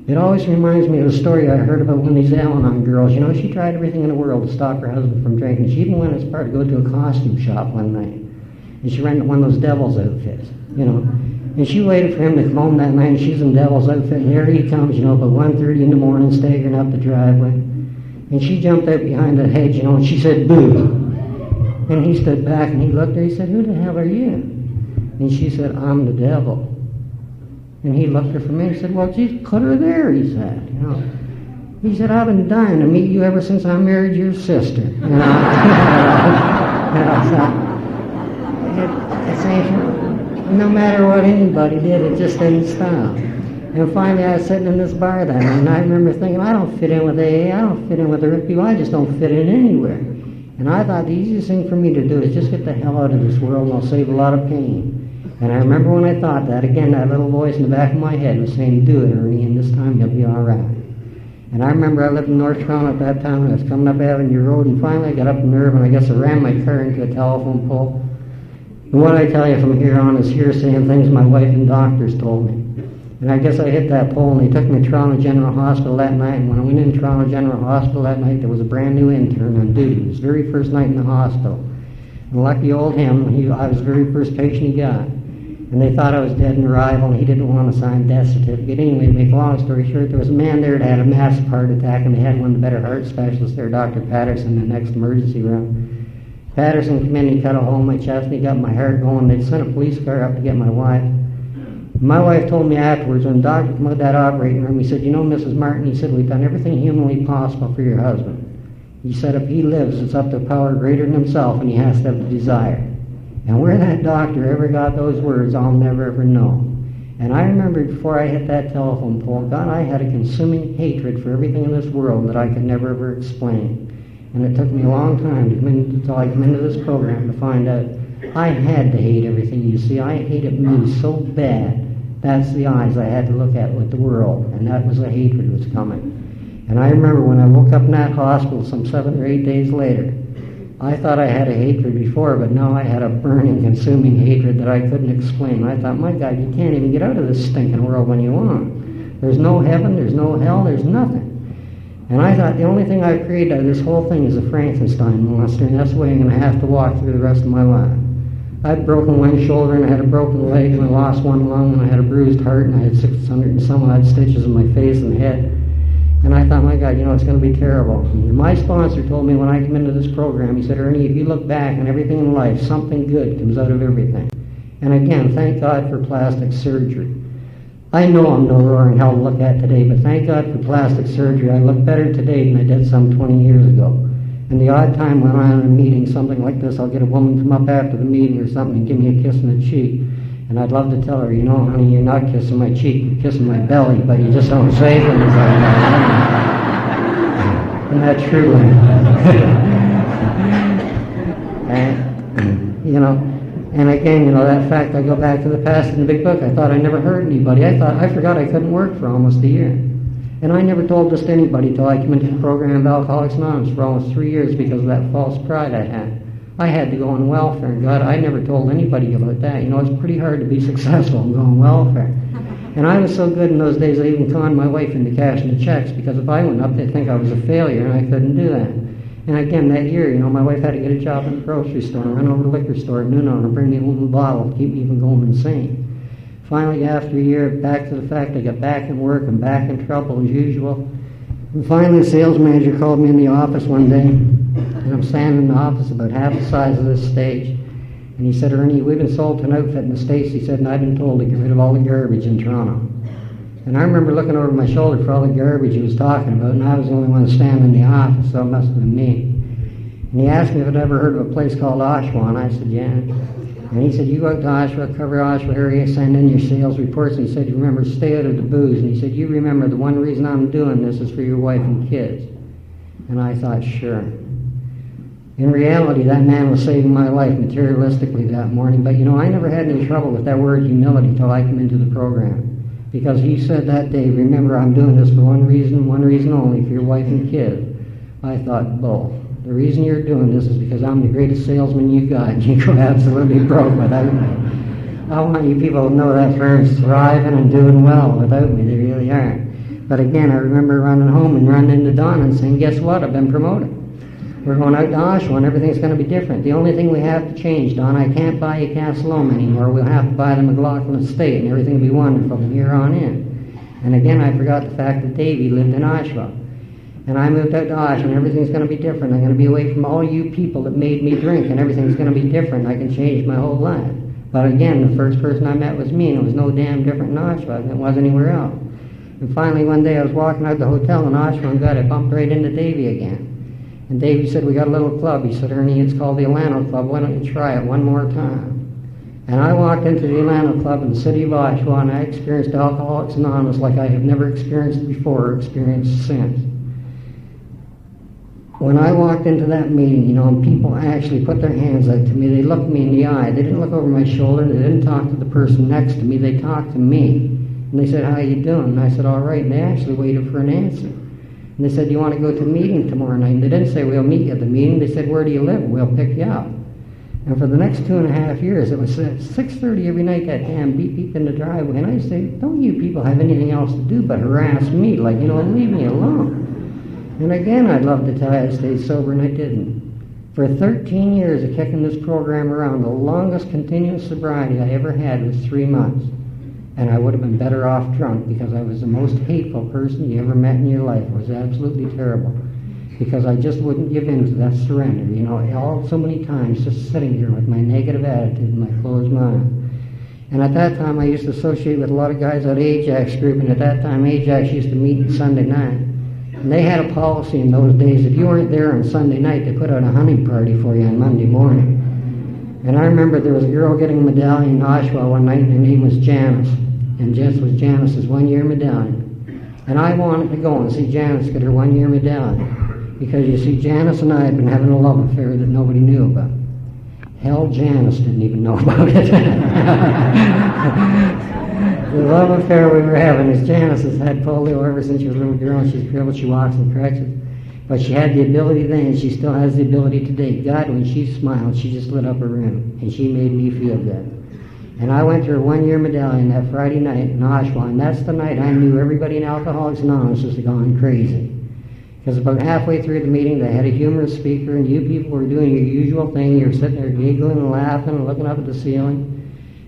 It always reminds me of a story I heard about one of these Al-Anon girls. You know, she tried everything in the world to stop her husband from drinking. She even went as far to go to a costume shop one night. And she rented one of those devil's outfits, you know. And she waited for him to come home that night, and she's in devil's outfit, and here he comes, you know, about 1:30 in the morning, staggering up the driveway. And she jumped out behind the hedge, you know, and she said, boo. And he stood back, and he looked at her, he said, who the hell are you? And she said, I'm the devil. And he looked at her for a minute and said, well, geez, put her there, he said, you know. He said, I've been dying to meet you ever since I married your sister. You know, no matter what anybody did, it just didn't stop. And finally, I was sitting in this bar that night, and I remember thinking, I don't fit in with AA, I don't fit in with the rich people, I just don't fit in anywhere. And I thought the easiest thing for me to do is just get the hell out of this world, and I'll save a lot of pain. And I remember when I thought that, again, that little voice in the back of my head was saying, do it, Ernie, and this time you'll be all right. And I remember I lived in North Toronto at that time, and I was coming up Avenue Road, and finally I got up the nerve, and I guess I ran my car into a telephone pole. And what I tell you from here on is hearsay and things my wife and doctors told me. And I guess I hit that pole, and they took me to Toronto General Hospital that night, and when I went in Toronto General Hospital that night, there was a brand new intern on duty. It was his very first night in the hospital. And lucky old him, I was the very first patient he got. And they thought I was dead in arrival, and he didn't want to sign a death certificate. Anyway, to make a long story short, there was a man there that had a massive heart attack, and they had one of the better heart specialists there, Dr. Patterson, in the next emergency room. Patterson came in, he cut a hole in my chest, and he got my heart going. They'd sent a police car up to get my wife. My wife told me afterwards, when the doctor came out of that operating room, he said, you know, Mrs. Martin, he said, we've done everything humanly possible for your husband. He said, if he lives, it's up to a power greater than himself, and he has to have the desire. And where that doctor ever got those words, I'll never ever know. And I remember before I hit that telephone pole, God, I had a consuming hatred for everything in this world that I could never ever explain. And it took me a long time until I came into this program to find out I had to hate everything. You see, I hated me so bad. That's the eyes I had to look at with the world, and that was the hatred that was coming. And I remember when I woke up in that hospital some 7 or 8 days later, I thought I had a hatred before, but now I had a burning, consuming hatred that I couldn't explain. I thought, my God, you can't even get out of this stinking world when you want. There's no heaven, there's no hell, there's nothing. And I thought the only thing I've created out of this whole thing is a Frankenstein monster, and that's the way I'm going to have to walk through the rest of my life. I had broken one shoulder, and I had a broken leg, and I lost one lung, and I had a bruised heart, and I had 600 and some odd stitches in my face and head. And I thought, my God, it's going to be terrible. And my sponsor told me when I came into this program, he said, Ernie, if you look back on everything in life, something good comes out of everything. And again, thank God for plastic surgery. I know I'm no roaring hell to look at today, but thank God for plastic surgery. I look better today than I did some 20 years ago. And the odd time when I'm in a meeting, something like this, I'll get a woman come up after the meeting or something and give me a kiss on the cheek. And I'd love to tell her, honey, you're not kissing my cheek, you're kissing my belly, but you just don't say things like that. Isn't that true? And again, that fact, I go back to the past in the big book. I thought I never hurt anybody. I forgot I couldn't work for almost a year. And I never told this to anybody till I came into the program of Alcoholics Anonymous for almost 3 years because of that false pride I had. I had to go on welfare, and God, I never told anybody about that. It's pretty hard to be successful and go on welfare. And I was so good in those days, I even conned my wife into cashing the checks, because if I went up, they'd think I was a failure, and I couldn't do that. And again, that year, my wife had to get a job in the grocery store, and run over to the liquor store at noon and bring me a little bottle to keep me from going insane. Finally, after a year, back to the fact I got back in work and back in trouble as usual. And finally, the sales manager called me in the office one day, and I'm standing in the office about half the size of this stage. And he said, Ernie, we've been sold to an outfit in the States. He said, and I've been told to get rid of all the garbage in Toronto. And I remember looking over my shoulder for all the garbage he was talking about, and I was the only one standing in the office, so it must have been me. And he asked me if I'd ever heard of a place called Oshawa, and I said, yeah. And he said, you go out to Oshawa, cover Oshawa area, send in your sales reports. And he said, you remember, stay out of the booze. And he said, you remember, the one reason I'm doing this is for your wife and kids. And I thought, sure. In reality, that man was saving my life materialistically that morning. But, I never had any trouble with that word humility until I came into the program. Because he said that day, remember, I'm doing this for one reason only, for your wife and kids. I thought, bull. The reason you're doing this is because I'm the greatest salesman you got, and you go absolutely broke without me. I want you people to know that firm's thriving and doing well without me. They really are. But again, I remember running home and running into Don and saying, guess what? I've been promoted. We're going out to Oshawa, and everything's going to be different. The only thing we have to change, Don, I can't buy you Castle Home anymore. We'll have to buy the McLaughlin estate, and everything will be wonderful from here on in. And again, I forgot the fact that Davy lived in Oshawa. And I moved out to Oshawa, and everything's going to be different. I'm going to be away from all you people that made me drink, and everything's going to be different. I can change my whole life. But again, the first person I met was me, and it was no damn different in Oshawa than it was anywhere else. And finally, one day, I was walking out the hotel in Oshawa, and God, I bumped right into Davy again. And Davy said, we got a little club. He said, Ernie, it's called the Alano Club. Why don't you try it one more time? And I walked into the Alano Club in the city of Oshawa, and I experienced Alcoholics Anonymous like I have never experienced before or experienced since. When I walked into that meeting, and people actually put their hands out to me, they looked me in the eye. They didn't look over my shoulder. They didn't talk to the person next to me. They talked to me. And they said, how you doing? And I said, all right. And they actually waited for an answer. And they said, do you want to go to the meeting tomorrow night? And they didn't say, we'll meet you at the meeting. They said, where do you live? We'll pick you up. And for the next 2.5 years, it was at 6:30 every night, that damn beep in the driveway. And I said, don't you people have anything else to do but harass me? Like, leave me alone. And again, I'd love to tell you I stayed sober, and I didn't. For 13 years of kicking this program around, the longest continuous sobriety I ever had was 3 months. And I would have been better off drunk, because I was the most hateful person you ever met in your life. It was absolutely terrible. Because I just wouldn't give in to that surrender. So many times just sitting here with my negative attitude and my closed mind. And at that time, I used to associate with a lot of guys at Ajax group, and at that time, Ajax used to meet on Sunday night. And they had a policy in those days, if you weren't there on Sunday night, they put out a hunting party for you on Monday morning. And I remember there was a girl getting a medallion in Oshawa one night, and her name was Janice. And this was Janice's 1-year medallion. And I wanted to go and see Janice get her 1-year medallion. Because you see, Janice and I had been having a love affair that nobody knew about. Hell, Janice didn't even know about it. The love affair we were having is Janice has had polio ever since she was a little girl. She's crippled, she walks in crutches. But she had the ability then, and she still has the ability today. God, when she smiled, she just lit up a room, and she made me feel good. And I went to her 1-year medallion that Friday night in Oshawa, and that's the night I knew everybody in Alcoholics Anonymous was gone crazy. Because about halfway through the meeting, they had a humorous speaker, and you people were doing your usual thing. You were sitting there giggling and laughing and looking up at the ceiling.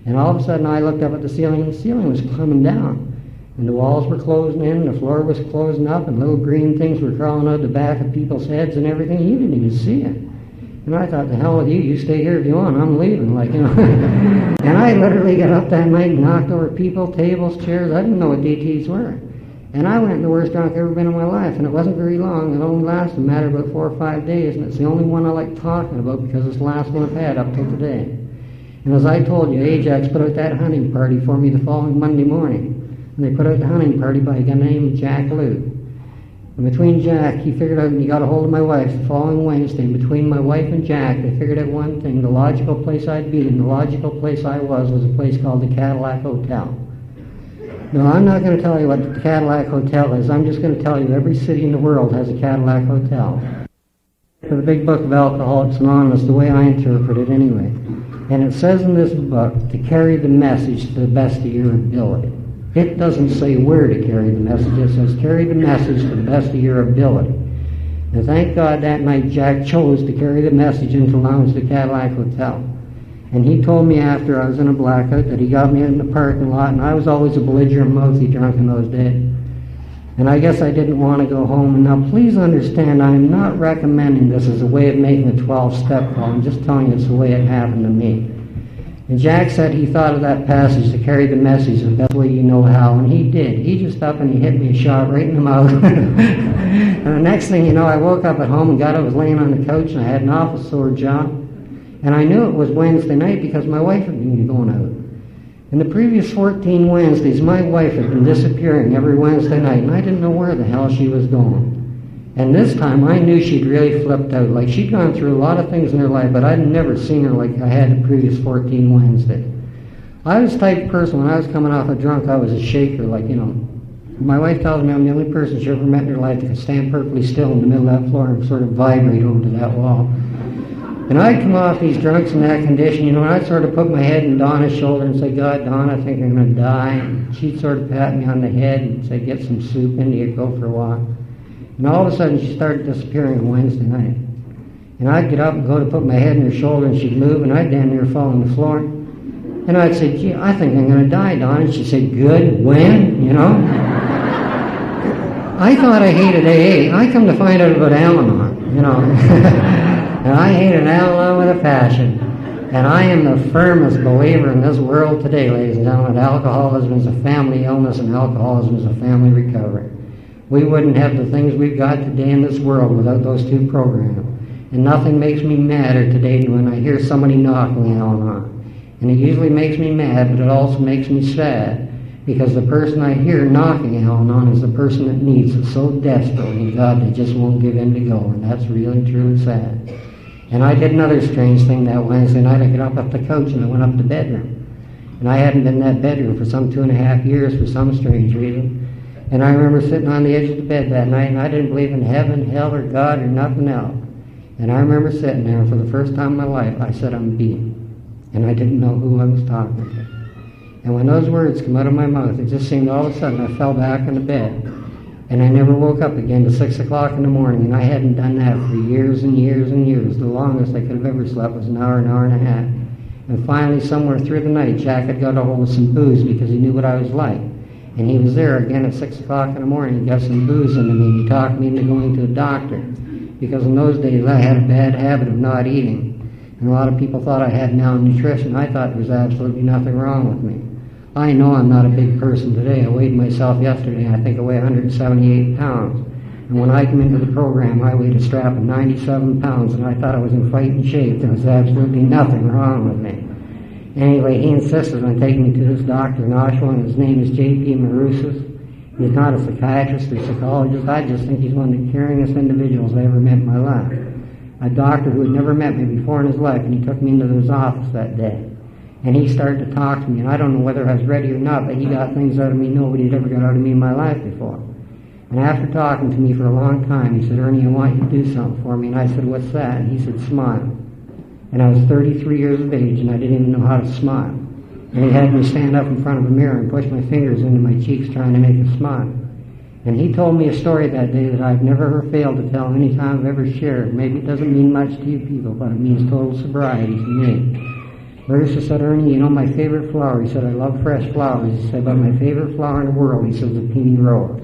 And all of a sudden, I looked up at the ceiling, and the ceiling was coming down. And the walls were closing in, and the floor was closing up, and little green things were crawling out the back of people's heads and everything. You didn't even see it. And I thought, the hell with you. You stay here if you want. I'm leaving, And I literally got up that night and knocked over people, tables, chairs. I didn't know what DTs were. And I went in the worst drunk I've ever been in my life, and it wasn't very long. It only lasted a matter of about 4 or 5 days, and it's the only one I like talking about because it's the last one I've had up till today. And as I told you, Ajax put out that hunting party for me the following Monday morning. And they put out the hunting party by a guy named Jack Lou. And between Jack, he figured out, and he got a hold of my wife the following Wednesday. And between my wife and Jack, they figured out one thing. The logical place I'd be in, the logical place I was a place called the Cadillac Hotel. No, I'm not going to tell you what the Cadillac Hotel is. I'm just going to tell you every city in the world has a Cadillac Hotel. For the big book of Alcoholics Anonymous, the way I interpret it anyway. And it says in this book to carry the message to the best of your ability. It doesn't say where to carry the message. It says carry the message to the best of your ability. And thank God that night Jack chose to carry the message into the lounge of the Cadillac Hotel. And he told me after I was in a blackout that he got me in the parking lot, and I was always a belligerent, mouthy drunk in those days. And I guess I didn't want to go home. And now please understand, I am not recommending this as a way of making a 12-step call. I'm just telling you it's the way it happened to me. And Jack said he thought of that passage to carry the message the best way you know how, and he did. He just up and he hit me a shot right in the mouth. And the next thing you know, I woke up at home and I was laying on the couch, and I had an awful sore jaw. And I knew it was Wednesday night because my wife had been going out. In the previous 14 Wednesdays, my wife had been disappearing every Wednesday night, and I didn't know where the hell she was going. And this time, I knew she'd really flipped out. Like, she'd gone through a lot of things in her life, but I'd never seen her like I had the previous 14 Wednesdays. I was the type of person, when I was coming off a drunk, I was a shaker, My wife tells me I'm the only person she ever met in her life that could stand perfectly still in the middle of that floor and sort of vibrate over to that wall. And I'd come off these drunks in that condition, and I'd sort of put my head in Donna's shoulder and say, God, Donna, I think I'm going to die. And she'd sort of pat me on the head and say, get some soup in you, go for a walk. And all of a sudden, she started disappearing on Wednesday night. And I'd get up and go to put my head in her shoulder, and she'd move, and I'd damn near fall on the floor. And I'd say, gee, I think I'm going to die, Donna. And she'd say, good, when, I thought I hated AA. I come to find out about Al-Anon, And I hated Al-Anon with a passion. And I am the firmest believer in this world today, ladies and gentlemen, that alcoholism is a family illness and alcoholism is a family recovery. We wouldn't have the things we've got today in this world without those two programs. And nothing makes me madder today than when I hear somebody knocking Al-Anon. And it usually makes me mad, but it also makes me sad. Because the person I hear knocking Al-Anon is the person that needs it so desperately, and God, they just won't give in to go. And that's really, truly sad. And I did another strange thing that Wednesday night. I got up off the couch and I went up to the bedroom. And I hadn't been in that bedroom for some 2.5 years for some strange reason. And I remember sitting on the edge of the bed that night, and I didn't believe in heaven, hell, or God, or nothing else. And I remember sitting there, and for the first time in my life, I said, I'm beat. And I didn't know who I was talking to. And when those words come out of my mouth, it just seemed all of a sudden I fell back in the bed. And I never woke up again till 6 o'clock in the morning, and I hadn't done that for years and years and years. The longest I could have ever slept was an hour and a half. And finally, somewhere through the night, Jack had got a hold of some booze because he knew what I was like. And he was there again at 6 o'clock in the morning. He got some booze into me, and he talked me into going to a doctor. Because in those days, I had a bad habit of not eating. And a lot of people thought I had malnutrition. I thought there was absolutely nothing wrong with me. I know I'm not a big person today. I weighed myself yesterday, and I think I weigh 178 pounds. And when I came into the program, I weighed a strap of 97 pounds, and I thought I was in fighting shape. There was absolutely nothing wrong with me. Anyway, he insisted on taking me to this doctor in Oshawa, and his name is J.P. Marousis. He's not a psychiatrist or psychologist. I just think he's one of the caringest individuals I ever met in my life. A doctor who had never met me before in his life, and he took me into his office that day. And he started to talk to me, and I don't know whether I was ready or not, but he got things out of me nobody had ever got out of me in my life before. And after talking to me for a long time, he said, Ernie, I want you to do something for me. And I said, what's that? And he said, smile. And I was 33 years of age, and I didn't even know how to smile. And he had me stand up in front of a mirror and push my fingers into my cheeks trying to make a smile. And he told me a story that day that I've never ever failed to tell any time I've ever shared. Maybe it doesn't mean much to you people, but it means total sobriety to me. Larissa said, Ernie, you know my favorite flower? He said, I love fresh flowers. He said, but my favorite flower in the world, he said, is a peony rose.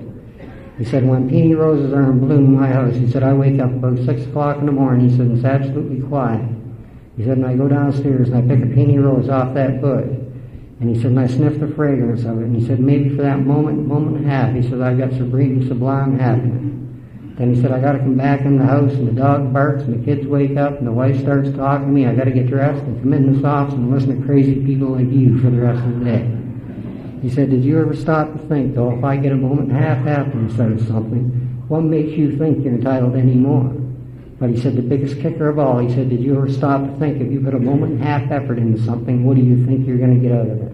He said, when peony roses are in bloom in my house, he said, I wake up about 6 o'clock in the morning. He said, it's absolutely quiet. He said, and I go downstairs and I pick a peony rose off that bush. And he said, and I sniff the fragrance of it. And he said, maybe for that moment and a half, he said, I've got sublime happiness. Then he said, I got to come back in the house, and the dog barks, and the kids wake up, and the wife starts talking to me. I got to get dressed and come in this office and listen to crazy people like you for the rest of the day. He said, did you ever stop to think, though, if I get a moment and a half happiness out of something, what makes you think you're entitled to any more? But he said, the biggest kicker of all, he said, did you ever stop to think, if you put a moment and a half effort into something, what do you think you're going to get out of it?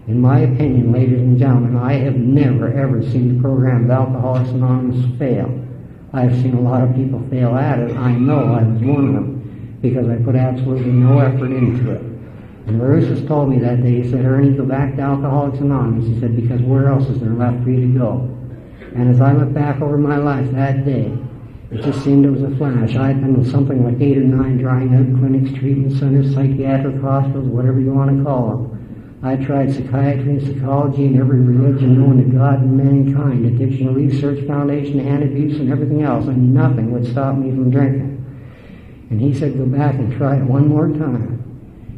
In my opinion, ladies and gentlemen, I have never, ever seen the program of Alcoholics Anonymous fail. I've seen a lot of people fail at it. I know I was one of them because I put absolutely no effort into it. And Larissa told me that day, he said, Ernie, go back to Alcoholics Anonymous. He said, because where else is there left for you to go? And as I look back over my life that day, it just seemed it was a flash. I had been in something like 8 or 9 drying out clinics, treatment centers, psychiatric hospitals, whatever you want to call them. I tried psychiatry and psychology and every religion known to God and mankind, Addiction Research Foundation, anti-abuse, and everything else, and nothing would stop me from drinking. And he said, go back and try it one more time.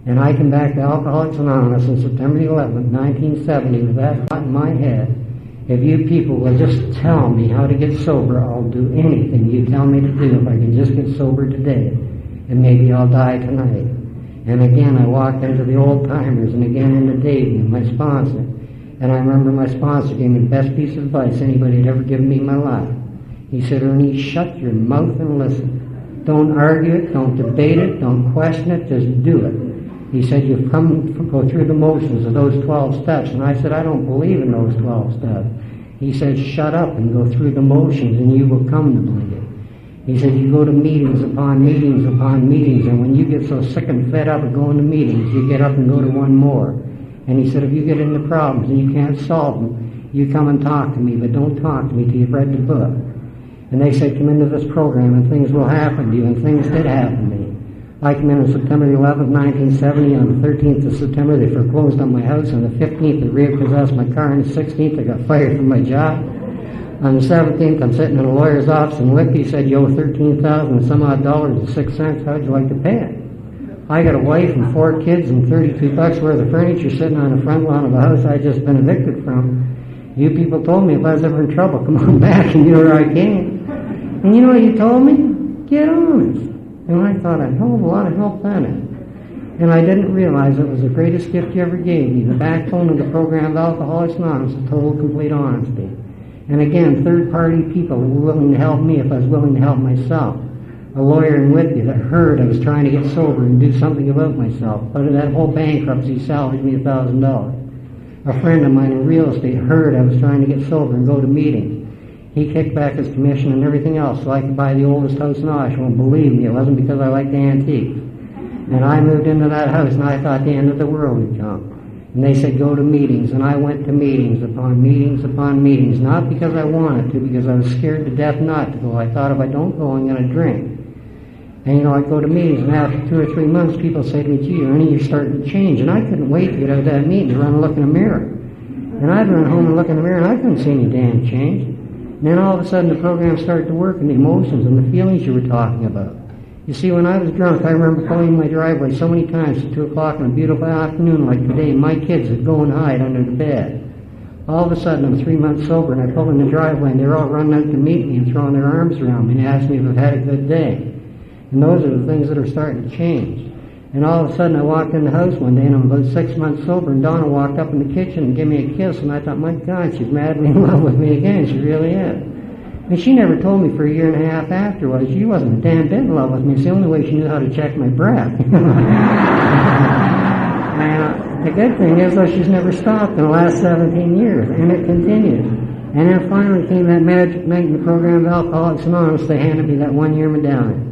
And I came back to Alcoholics Anonymous on September 11th, 1970, with that thought in my head. If you people will just tell me how to get sober, I'll do anything you tell me to do if I can just get sober today. And maybe I'll die tonight. And again, I walked into the old-timers, and again into Davey, my sponsor. And I remember my sponsor gave me the best piece of advice anybody had ever given me in my life. He said, Ernie, shut your mouth and listen. Don't argue it, don't debate it, don't question it, just do it. He said, you've go through the motions of those 12 steps. And I said, I don't believe in those 12 steps. He said, shut up and go through the motions, and you will come to believe it. He said, you go to meetings upon meetings upon meetings, and when you get so sick and fed up of going to meetings, you get up and go to one more. And he said, if you get into problems and you can't solve them, you come and talk to me, but don't talk to me till you've read the book. And they said, come into this program and things will happen to you, and things did happen to me. I came in on September 11th, 1970. On the 13th of September, they foreclosed on my house. On the 15th, they repossessed my car. On the 16th, I got fired from my job. On the 17th, I'm sitting in a lawyer's office in Wick. He said, you owe $13,000 and some odd dollars and 6 cents. How'd you like to pay it? I got a wife and 4 kids and $32 worth of furniture sitting on the front lawn of a house I'd just been evicted from. You people told me if I was ever in trouble, come on back, and you know where I came. And you know what you told me? Get honest. And I thought, a hell of a lot of help that is. And I didn't realize it was the greatest gift you ever gave me, the backbone of the program of Alcoholics Anonymous, total, complete honesty. And again, third-party people who were willing to help me if I was willing to help myself. A lawyer in Whitby that heard I was trying to get sober and do something about myself. Out of that whole bankruptcy, salvaged me $1,000. A friend of mine in real estate heard I was trying to get sober and go to meetings. He kicked back his commission and everything else so I could buy the oldest house in Oshawa. And believe me, it wasn't because I liked antiques. And I moved into that house and I thought the end of the world would come. And they said, go to meetings. And I went to meetings upon meetings upon meetings. Not because I wanted to, because I was scared to death not to go. I thought if I don't go, I'm going to drink. And you know, I'd go to meetings, and after 2 or 3 months, people say to me, gee, Ernie, you're starting to change. And I couldn't wait to get out of that meeting to run and look in a mirror. And I'd run home and look in the mirror, and I couldn't see any damn change. And then all of a sudden, the program started to work, and the emotions and the feelings you were talking about. You see, when I was drunk, I remember going in my driveway so many times at 2 o'clock on a beautiful afternoon like today, my kids would go and hide under the bed. All of a sudden, I'm 3 months sober, and I pull in the driveway, and they're all running out to meet me and throwing their arms around me and asking me if I've had a good day. And those are the things that are starting to change. And all of a sudden, I walked in the house one day, and I'm about 6 months sober, and Donna walked up in the kitchen and gave me a kiss, and I thought, my God, she's madly in love with me again. She really is. And she never told me for a year and a half afterwards. She wasn't a damn bit in love with me. It's the only way she knew how to check my breath. And the good thing is, though, she's never stopped in the last 17 years, and it continues. And then finally came that magic night in the program of Alcoholics Anonymous. They handed me that 1-year medallion.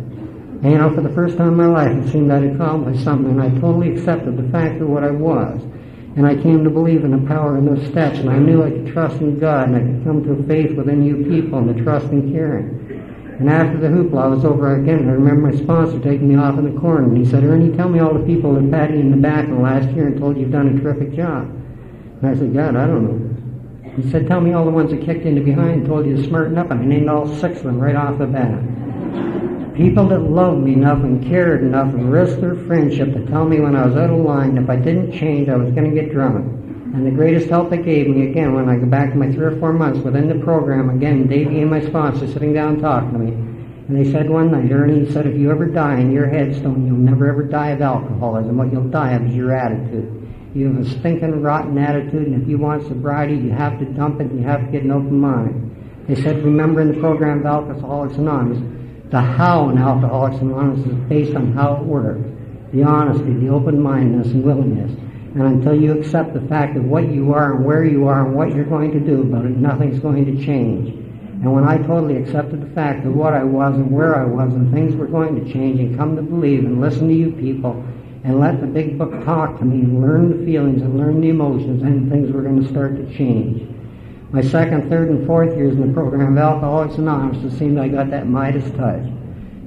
And you know, for the first time in my life, it seemed I'd accomplished something, and I totally accepted the fact of what I was. And I came to believe in the power in those steps, and I knew I could trust in God, and I could come to a faith within you people, and the trust and caring. And after the hoopla was over again, I remember my sponsor taking me off in the corner, and he said, Ernie, tell me all the people that patted you in the back in the last year and told you you've done a terrific job. And I said, God, I don't know. He said, tell me all the ones that kicked into behind and told you to smarten up, and I named all 6 of them right off the bat. People that loved me enough and cared enough and risked their friendship to tell me when I was out of line, if I didn't change, I was going to get drunk. And the greatest help they gave me, again, when I go back to my 3 or 4 months within the program, again, Davey and my sponsor sitting down talking to me. And they said one night, Ernie, he said, if you ever die in your headstone, you'll never ever die of alcoholism. What you'll die of is your attitude. You have a stinking, rotten attitude, and if you want sobriety, you have to dump it, and you have to get an open mind. They said, remember in the program of Alcoholics Anonymous, the how in Alcoholics Anonymous is based on how it works. The honesty, the open-mindedness, and willingness. And until you accept the fact of what you are and where you are and what you're going to do about it, nothing's going to change. And when I totally accepted the fact of what I was and where I was and things were going to change and come to believe and listen to you people and let the big book talk to me and learn the feelings and learn the emotions, and things were going to start to change. My 2nd, 3rd, and 4th years in the program of Alcoholics Anonymous, it seemed I got that Midas touch.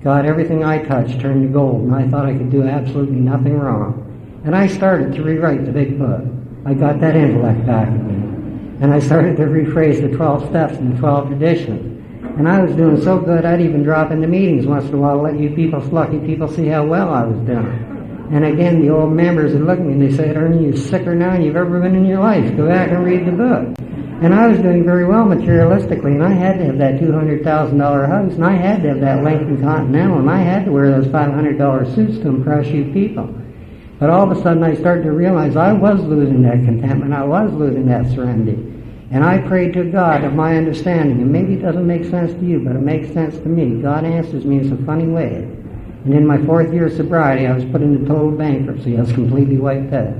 God, everything I touched turned to gold, and I thought I could do absolutely nothing wrong. And I started to rewrite the big book. I got that intellect back again. And I started to rephrase the 12 steps and the 12 traditions. And I was doing so good, I'd even drop into meetings once in a while to let you people, lucky people, see how well I was doing. And again, the old members would look at me and they said, Ernie, you're sicker now than you've ever been in your life. Go back and read the book. And I was doing very well materialistically, and I had to have that $200,000 house, and I had to have that Lincoln Continental, and I had to wear those $500 suits to impress you people. But all of a sudden I started to realize I was losing that contentment, I was losing that serenity. And I prayed to God of my understanding, and maybe it doesn't make sense to you, but it makes sense to me. God answers me in some funny ways. And in my 4th year of sobriety, I was put into total bankruptcy. I was completely wiped out.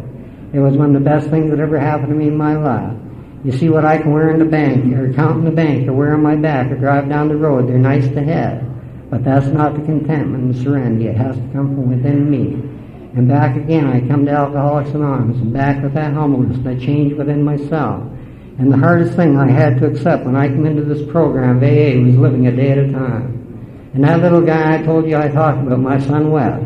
It was one of the best things that ever happened to me in my life. You see, what I can wear in the bank, or count in the bank, or wear on my back, or drive down the road, they're nice to have. But that's not the contentment and serenity. It has to come from within me. And back again, I come to Alcoholics Anonymous, and back with that humbleness, and I change within myself. And the hardest thing I had to accept when I came into this program of AA was living a day at a time. And that little guy I told you I talked about, my son Wes,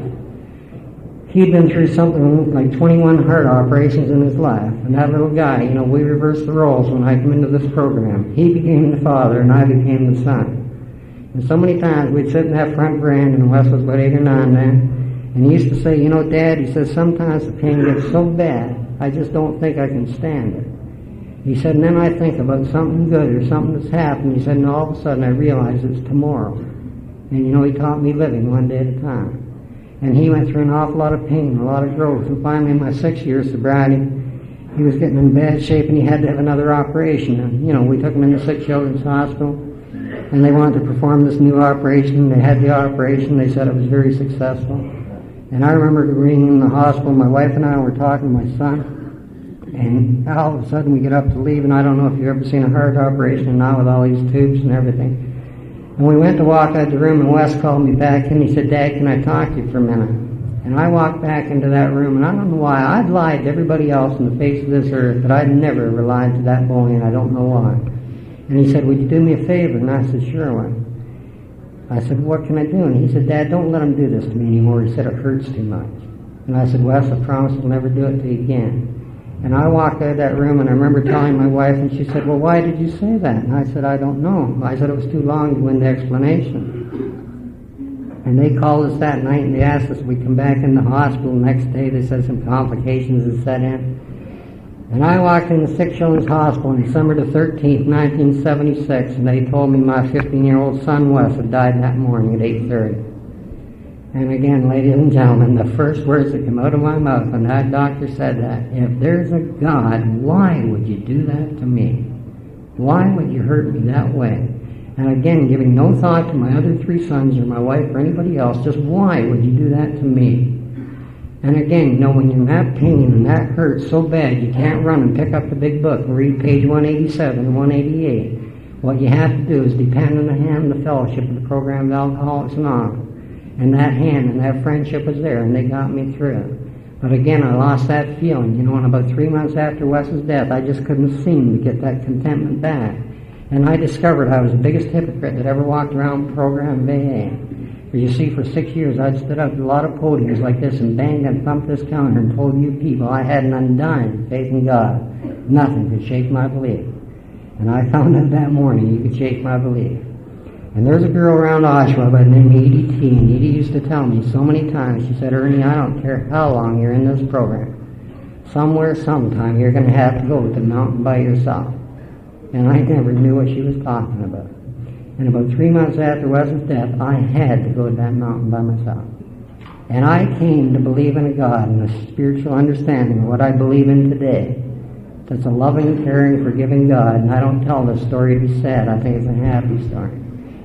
he'd been through something like 21 heart operations in his life. And that little guy, we reversed the roles when I came into this program. He became the father, and I became the son. And so many times we'd sit in that front veranda, and Wes was about 8 or 9 then, and he used to say, Dad, he says, sometimes the pain gets so bad, I just don't think I can stand it. He said, and then I think about something good or something that's happened. He said, and all of a sudden I realize it's tomorrow. And he taught me living one day at a time. And he went through an awful lot of pain, a lot of growth. And finally, in my 6th year of sobriety, he was getting in bad shape and he had to have another operation. And, we took him into Sick Children's Hospital, and they wanted to perform this new operation. They had the operation. They said it was very successful. And I remember being in the hospital. My wife and I were talking to my son. And all of a sudden we get up to leave, and I don't know if you've ever seen a heart operation now with all these tubes and everything. And we went to walk out the room, and Wes called me back, and he said, Dad, can I talk to you for a minute? And I walked back into that room, and I don't know why. I'd lied to everybody else on the face of this earth, but I'd never ever lied to that boy, and I don't know why. And he said, would you do me a favor? And I said, sure, Wes. I said, what can I do? And he said, Dad, don't let him do this to me anymore. He said, it hurts too much. And I said, Wes, I promise I'll never do it to you again. And I walked out of that room, and I remember telling my wife, and she said, well, why did you say that? And I said, I don't know. I said, it was too long to win the explanation. And they called us that night, and they asked us if we'd come back in the hospital. The next day, they said some complications had set in. And I walked in the Sick Children's Hospital on December the 13th, 1976, and they told me my 15-year-old son, Wes, had died that morning at 8:30. And again, ladies and gentlemen, the first words that came out of my mouth when that doctor said that, if there's a God, why would you do that to me? Why would you hurt me that way? And again, giving no thought to my other 3 sons or my wife or anybody else, just why would you do that to me? And again, when you're in that pain and that hurts so bad, you can't run and pick up the big book and read page 187 and 188. What you have to do is depend on the hand and the fellowship of the program of Alcoholics Anonymous. And that hand and that friendship was there, and they got me through. But again, I lost that feeling. You know, and about 3 months after Wes's death, I just couldn't seem to get that contentment back. And I discovered I was the biggest hypocrite that ever walked around the program of AA. For you see, for 6 years, I'd stood up at a lot of podiums like this and banged and thumped this counter and told you people I had an undying faith in God. Nothing could shake my belief. And I found out that morning you could shake my belief. And there's a girl around Oshawa by the name of Edie T. And Edie used to tell me so many times, she said, Ernie, I don't care how long you're in this program. Somewhere, sometime, you're going to have to go to the mountain by yourself. And I never knew what she was talking about. And about 3 months after Wes's death, I had to go to that mountain by myself. And I came to believe in a God and a spiritual understanding of what I believe in today. That's a loving, caring, forgiving God. And I don't tell this story to be sad. I think it's a happy story.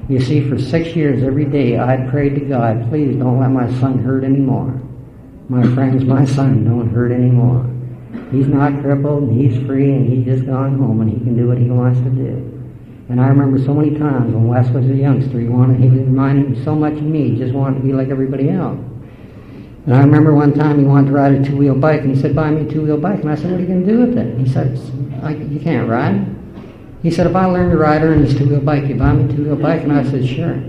You see, for 6 years, every day, I prayed to God, please don't let my son hurt anymore. My friends, my son don't hurt anymore. He's not crippled, and he's free, and he's just gone home, and he can do what he wants to do. And I remember so many times when Wes was a youngster, he was reminding me so much of me, he just wanted to be like everybody else. And I remember one time he wanted to ride a two-wheel bike, and he said, buy me a two-wheel bike. And I said, what are you going to do with it? He said, you can't ride. He said, if I learn to ride on this two-wheel bike, you buy me a two-wheel bike? And I said, sure.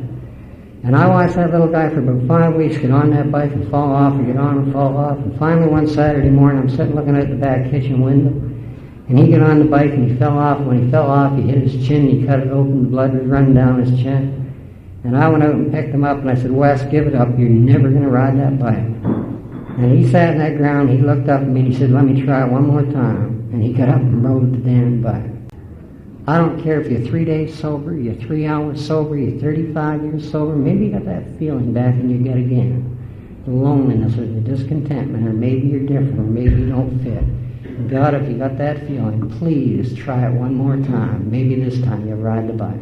And I watched that little guy for about 5 weeks get on that bike and fall off and get on and fall off. And finally one Saturday morning, I'm sitting looking out the back kitchen window. And he got on the bike and he fell off. And when he fell off, he hit his chin, he cut it open, the blood was running down his chin. And I went out and picked him up and I said, Wes, give it up. You're never going to ride that bike. And he sat in that ground, he looked up at me and he said, let me try it one more time. And he got up and rode the damn bike. I don't care if you're 3 days sober, you're 3 hours sober, you're 35 years sober, maybe you got that feeling back in your gut again. The loneliness or the discontentment, or maybe you're different, or maybe you don't fit. God, if you got that feeling, please try it one more time. Maybe this time you'll ride the bike.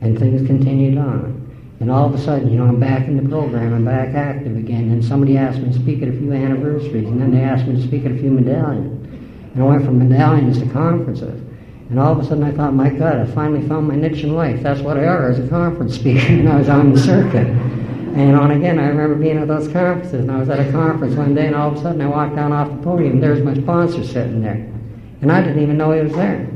And things continued on. And all of a sudden, you know, I'm back in the program, I'm back active again, and somebody asked me to speak at a few anniversaries, and then they asked me to speak at a few medallions. And I went from medallions to conferences. And all of a sudden I thought, my God, I finally found my niche in life. That's what I are as a conference speaker. And I was on the circuit. And on again, I remember being at those conferences. And I was at a conference one day, and all of a sudden I walked down off the podium. There's my sponsor sitting there. And I didn't even know he was there.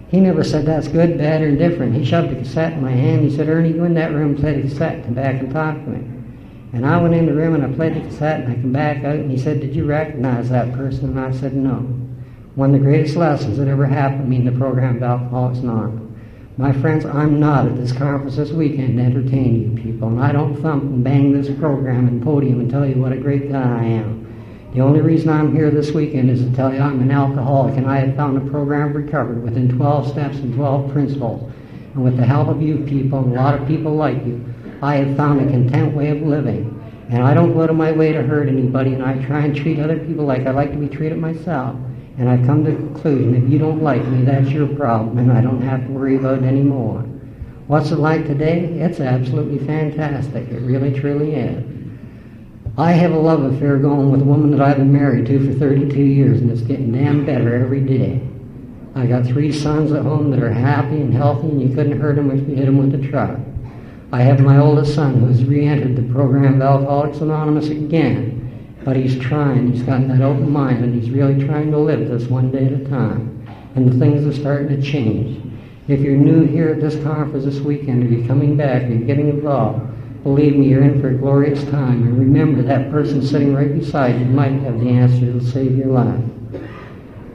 He never said that's good, bad, or indifferent. He shoved a cassette in my hand. He said, Ernie, go in that room, play the cassette, come back and talk to me. And I went in the room and I played the cassette, and I come back out, and he said, did you recognize that person? And I said, no. One of the greatest lessons that ever happened to me in the program of Alcoholics Anonymous. My friends, I'm not at this conference this weekend to entertain you people, and I don't thump and bang this program and podium and tell you what a great guy I am. The only reason I'm here this weekend is to tell you I'm an alcoholic, and I have found a program of recovery within 12 steps and 12 principles. And with the help of you people, and a lot of people like you, I have found a content way of living. And I don't go to my way to hurt anybody, and I try and treat other people like I like to be treated myself. And I've come to the conclusion, if you don't like me, that's your problem, and I don't have to worry about it anymore. What's it like today? It's absolutely fantastic. It really, truly is. I have a love affair going with a woman that I've been married to for 32 years, and it's getting damn better every day. I got 3 sons at home that are happy and healthy, and you couldn't hurt them if you hit them with a truck. I have my oldest son who has re-entered the program of Alcoholics Anonymous again. But he's trying, he's gotten that open mind, and he's really trying to live this one day at a time. And the things are starting to change. If you're new here at this conference this weekend, if you're coming back, if you're getting involved, believe me, you're in for a glorious time. And remember, that person sitting right beside you might have the answer that will save your life.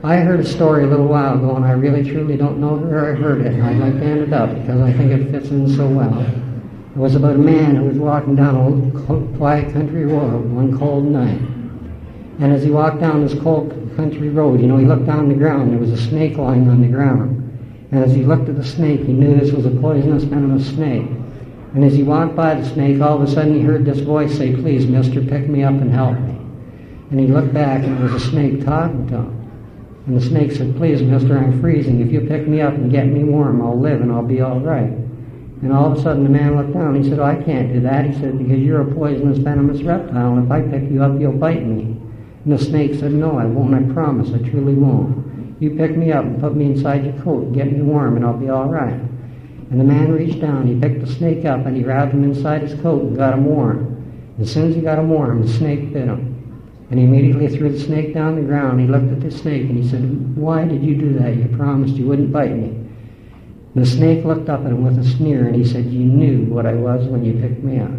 I heard a story a little while ago, and I really truly don't know where I heard it, and I'd like to end it up because I think it fits in so well. It was about a man who was walking down a quiet country road one cold night. And as he walked down this cold country road, you know, he looked down the ground. There was a snake lying on the ground. And as he looked at the snake, he knew this was a poisonous, venomous snake. And as he walked by the snake, all of a sudden he heard this voice say, please, mister, pick me up and help me. And he looked back, and it was a snake talking to him. And the snake said, please, mister, I'm freezing. If you pick me up and get me warm, I'll live and I'll be all right. And all of a sudden the man looked down. He said, oh, I can't do that. He said, because you're a poisonous, venomous reptile, and if I pick you up, you'll bite me. And the snake said, no, I won't, I promise, I truly won't. You pick me up and put me inside your coat and get me warm, and I'll be all right. And the man reached down, he picked the snake up, and he wrapped him inside his coat and got him warm. As soon as he got him warm, the snake bit him. And he immediately threw the snake down the ground. He looked at the snake and he said, "Why did you do that? You promised you wouldn't bite me." The snake looked up at him with a sneer and he said, "You knew what I was when you picked me up."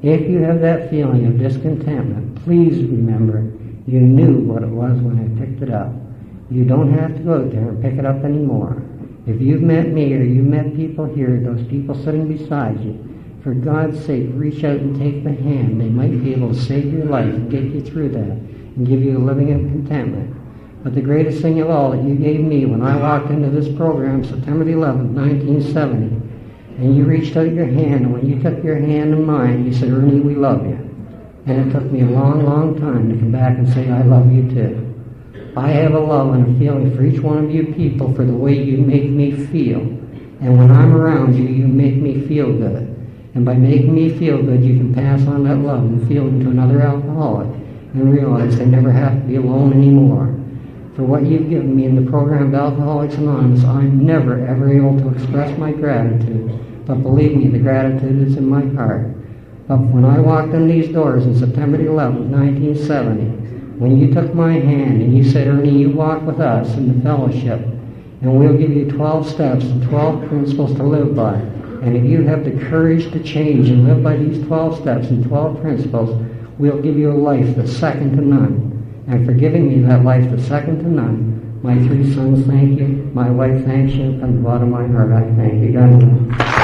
If you have that feeling of discontentment, please remember you knew what it was when I picked it up. You don't have to go out there and pick it up anymore. If you've met me or you've met people here, those people sitting beside you, for God's sake, reach out and take the hand. They might be able to save your life and get you through that and give you a living of contentment. But the greatest thing of all that you gave me when I walked into this program September the 11th, 1970, and you reached out your hand, and when you took your hand in mine, you said, "Ernie, we love you." And it took me a long, long time to come back and say, "I love you too." I have a love and a feeling for each one of you people for the way you make me feel. And when I'm around you, you make me feel good. And by making me feel good, you can pass on that love and feeling to another alcoholic and realize they never have to be alone anymore. For what you've given me in the program of Alcoholics Anonymous, I'm never, ever able to express my gratitude. But believe me, the gratitude is in my heart. But when I walked in these doors on September the 11th, 1970, when you took my hand and you said, "Ernie, you walk with us in the fellowship, and we'll give you 12 steps and 12 principles to live by. And if you have the courage to change and live by these 12 steps and 12 principles, we'll give you a life that's second to none." And for giving me that life that's second to none, my 3 sons thank you, my wife thanks you, from the bottom of my heart I thank you. God bless.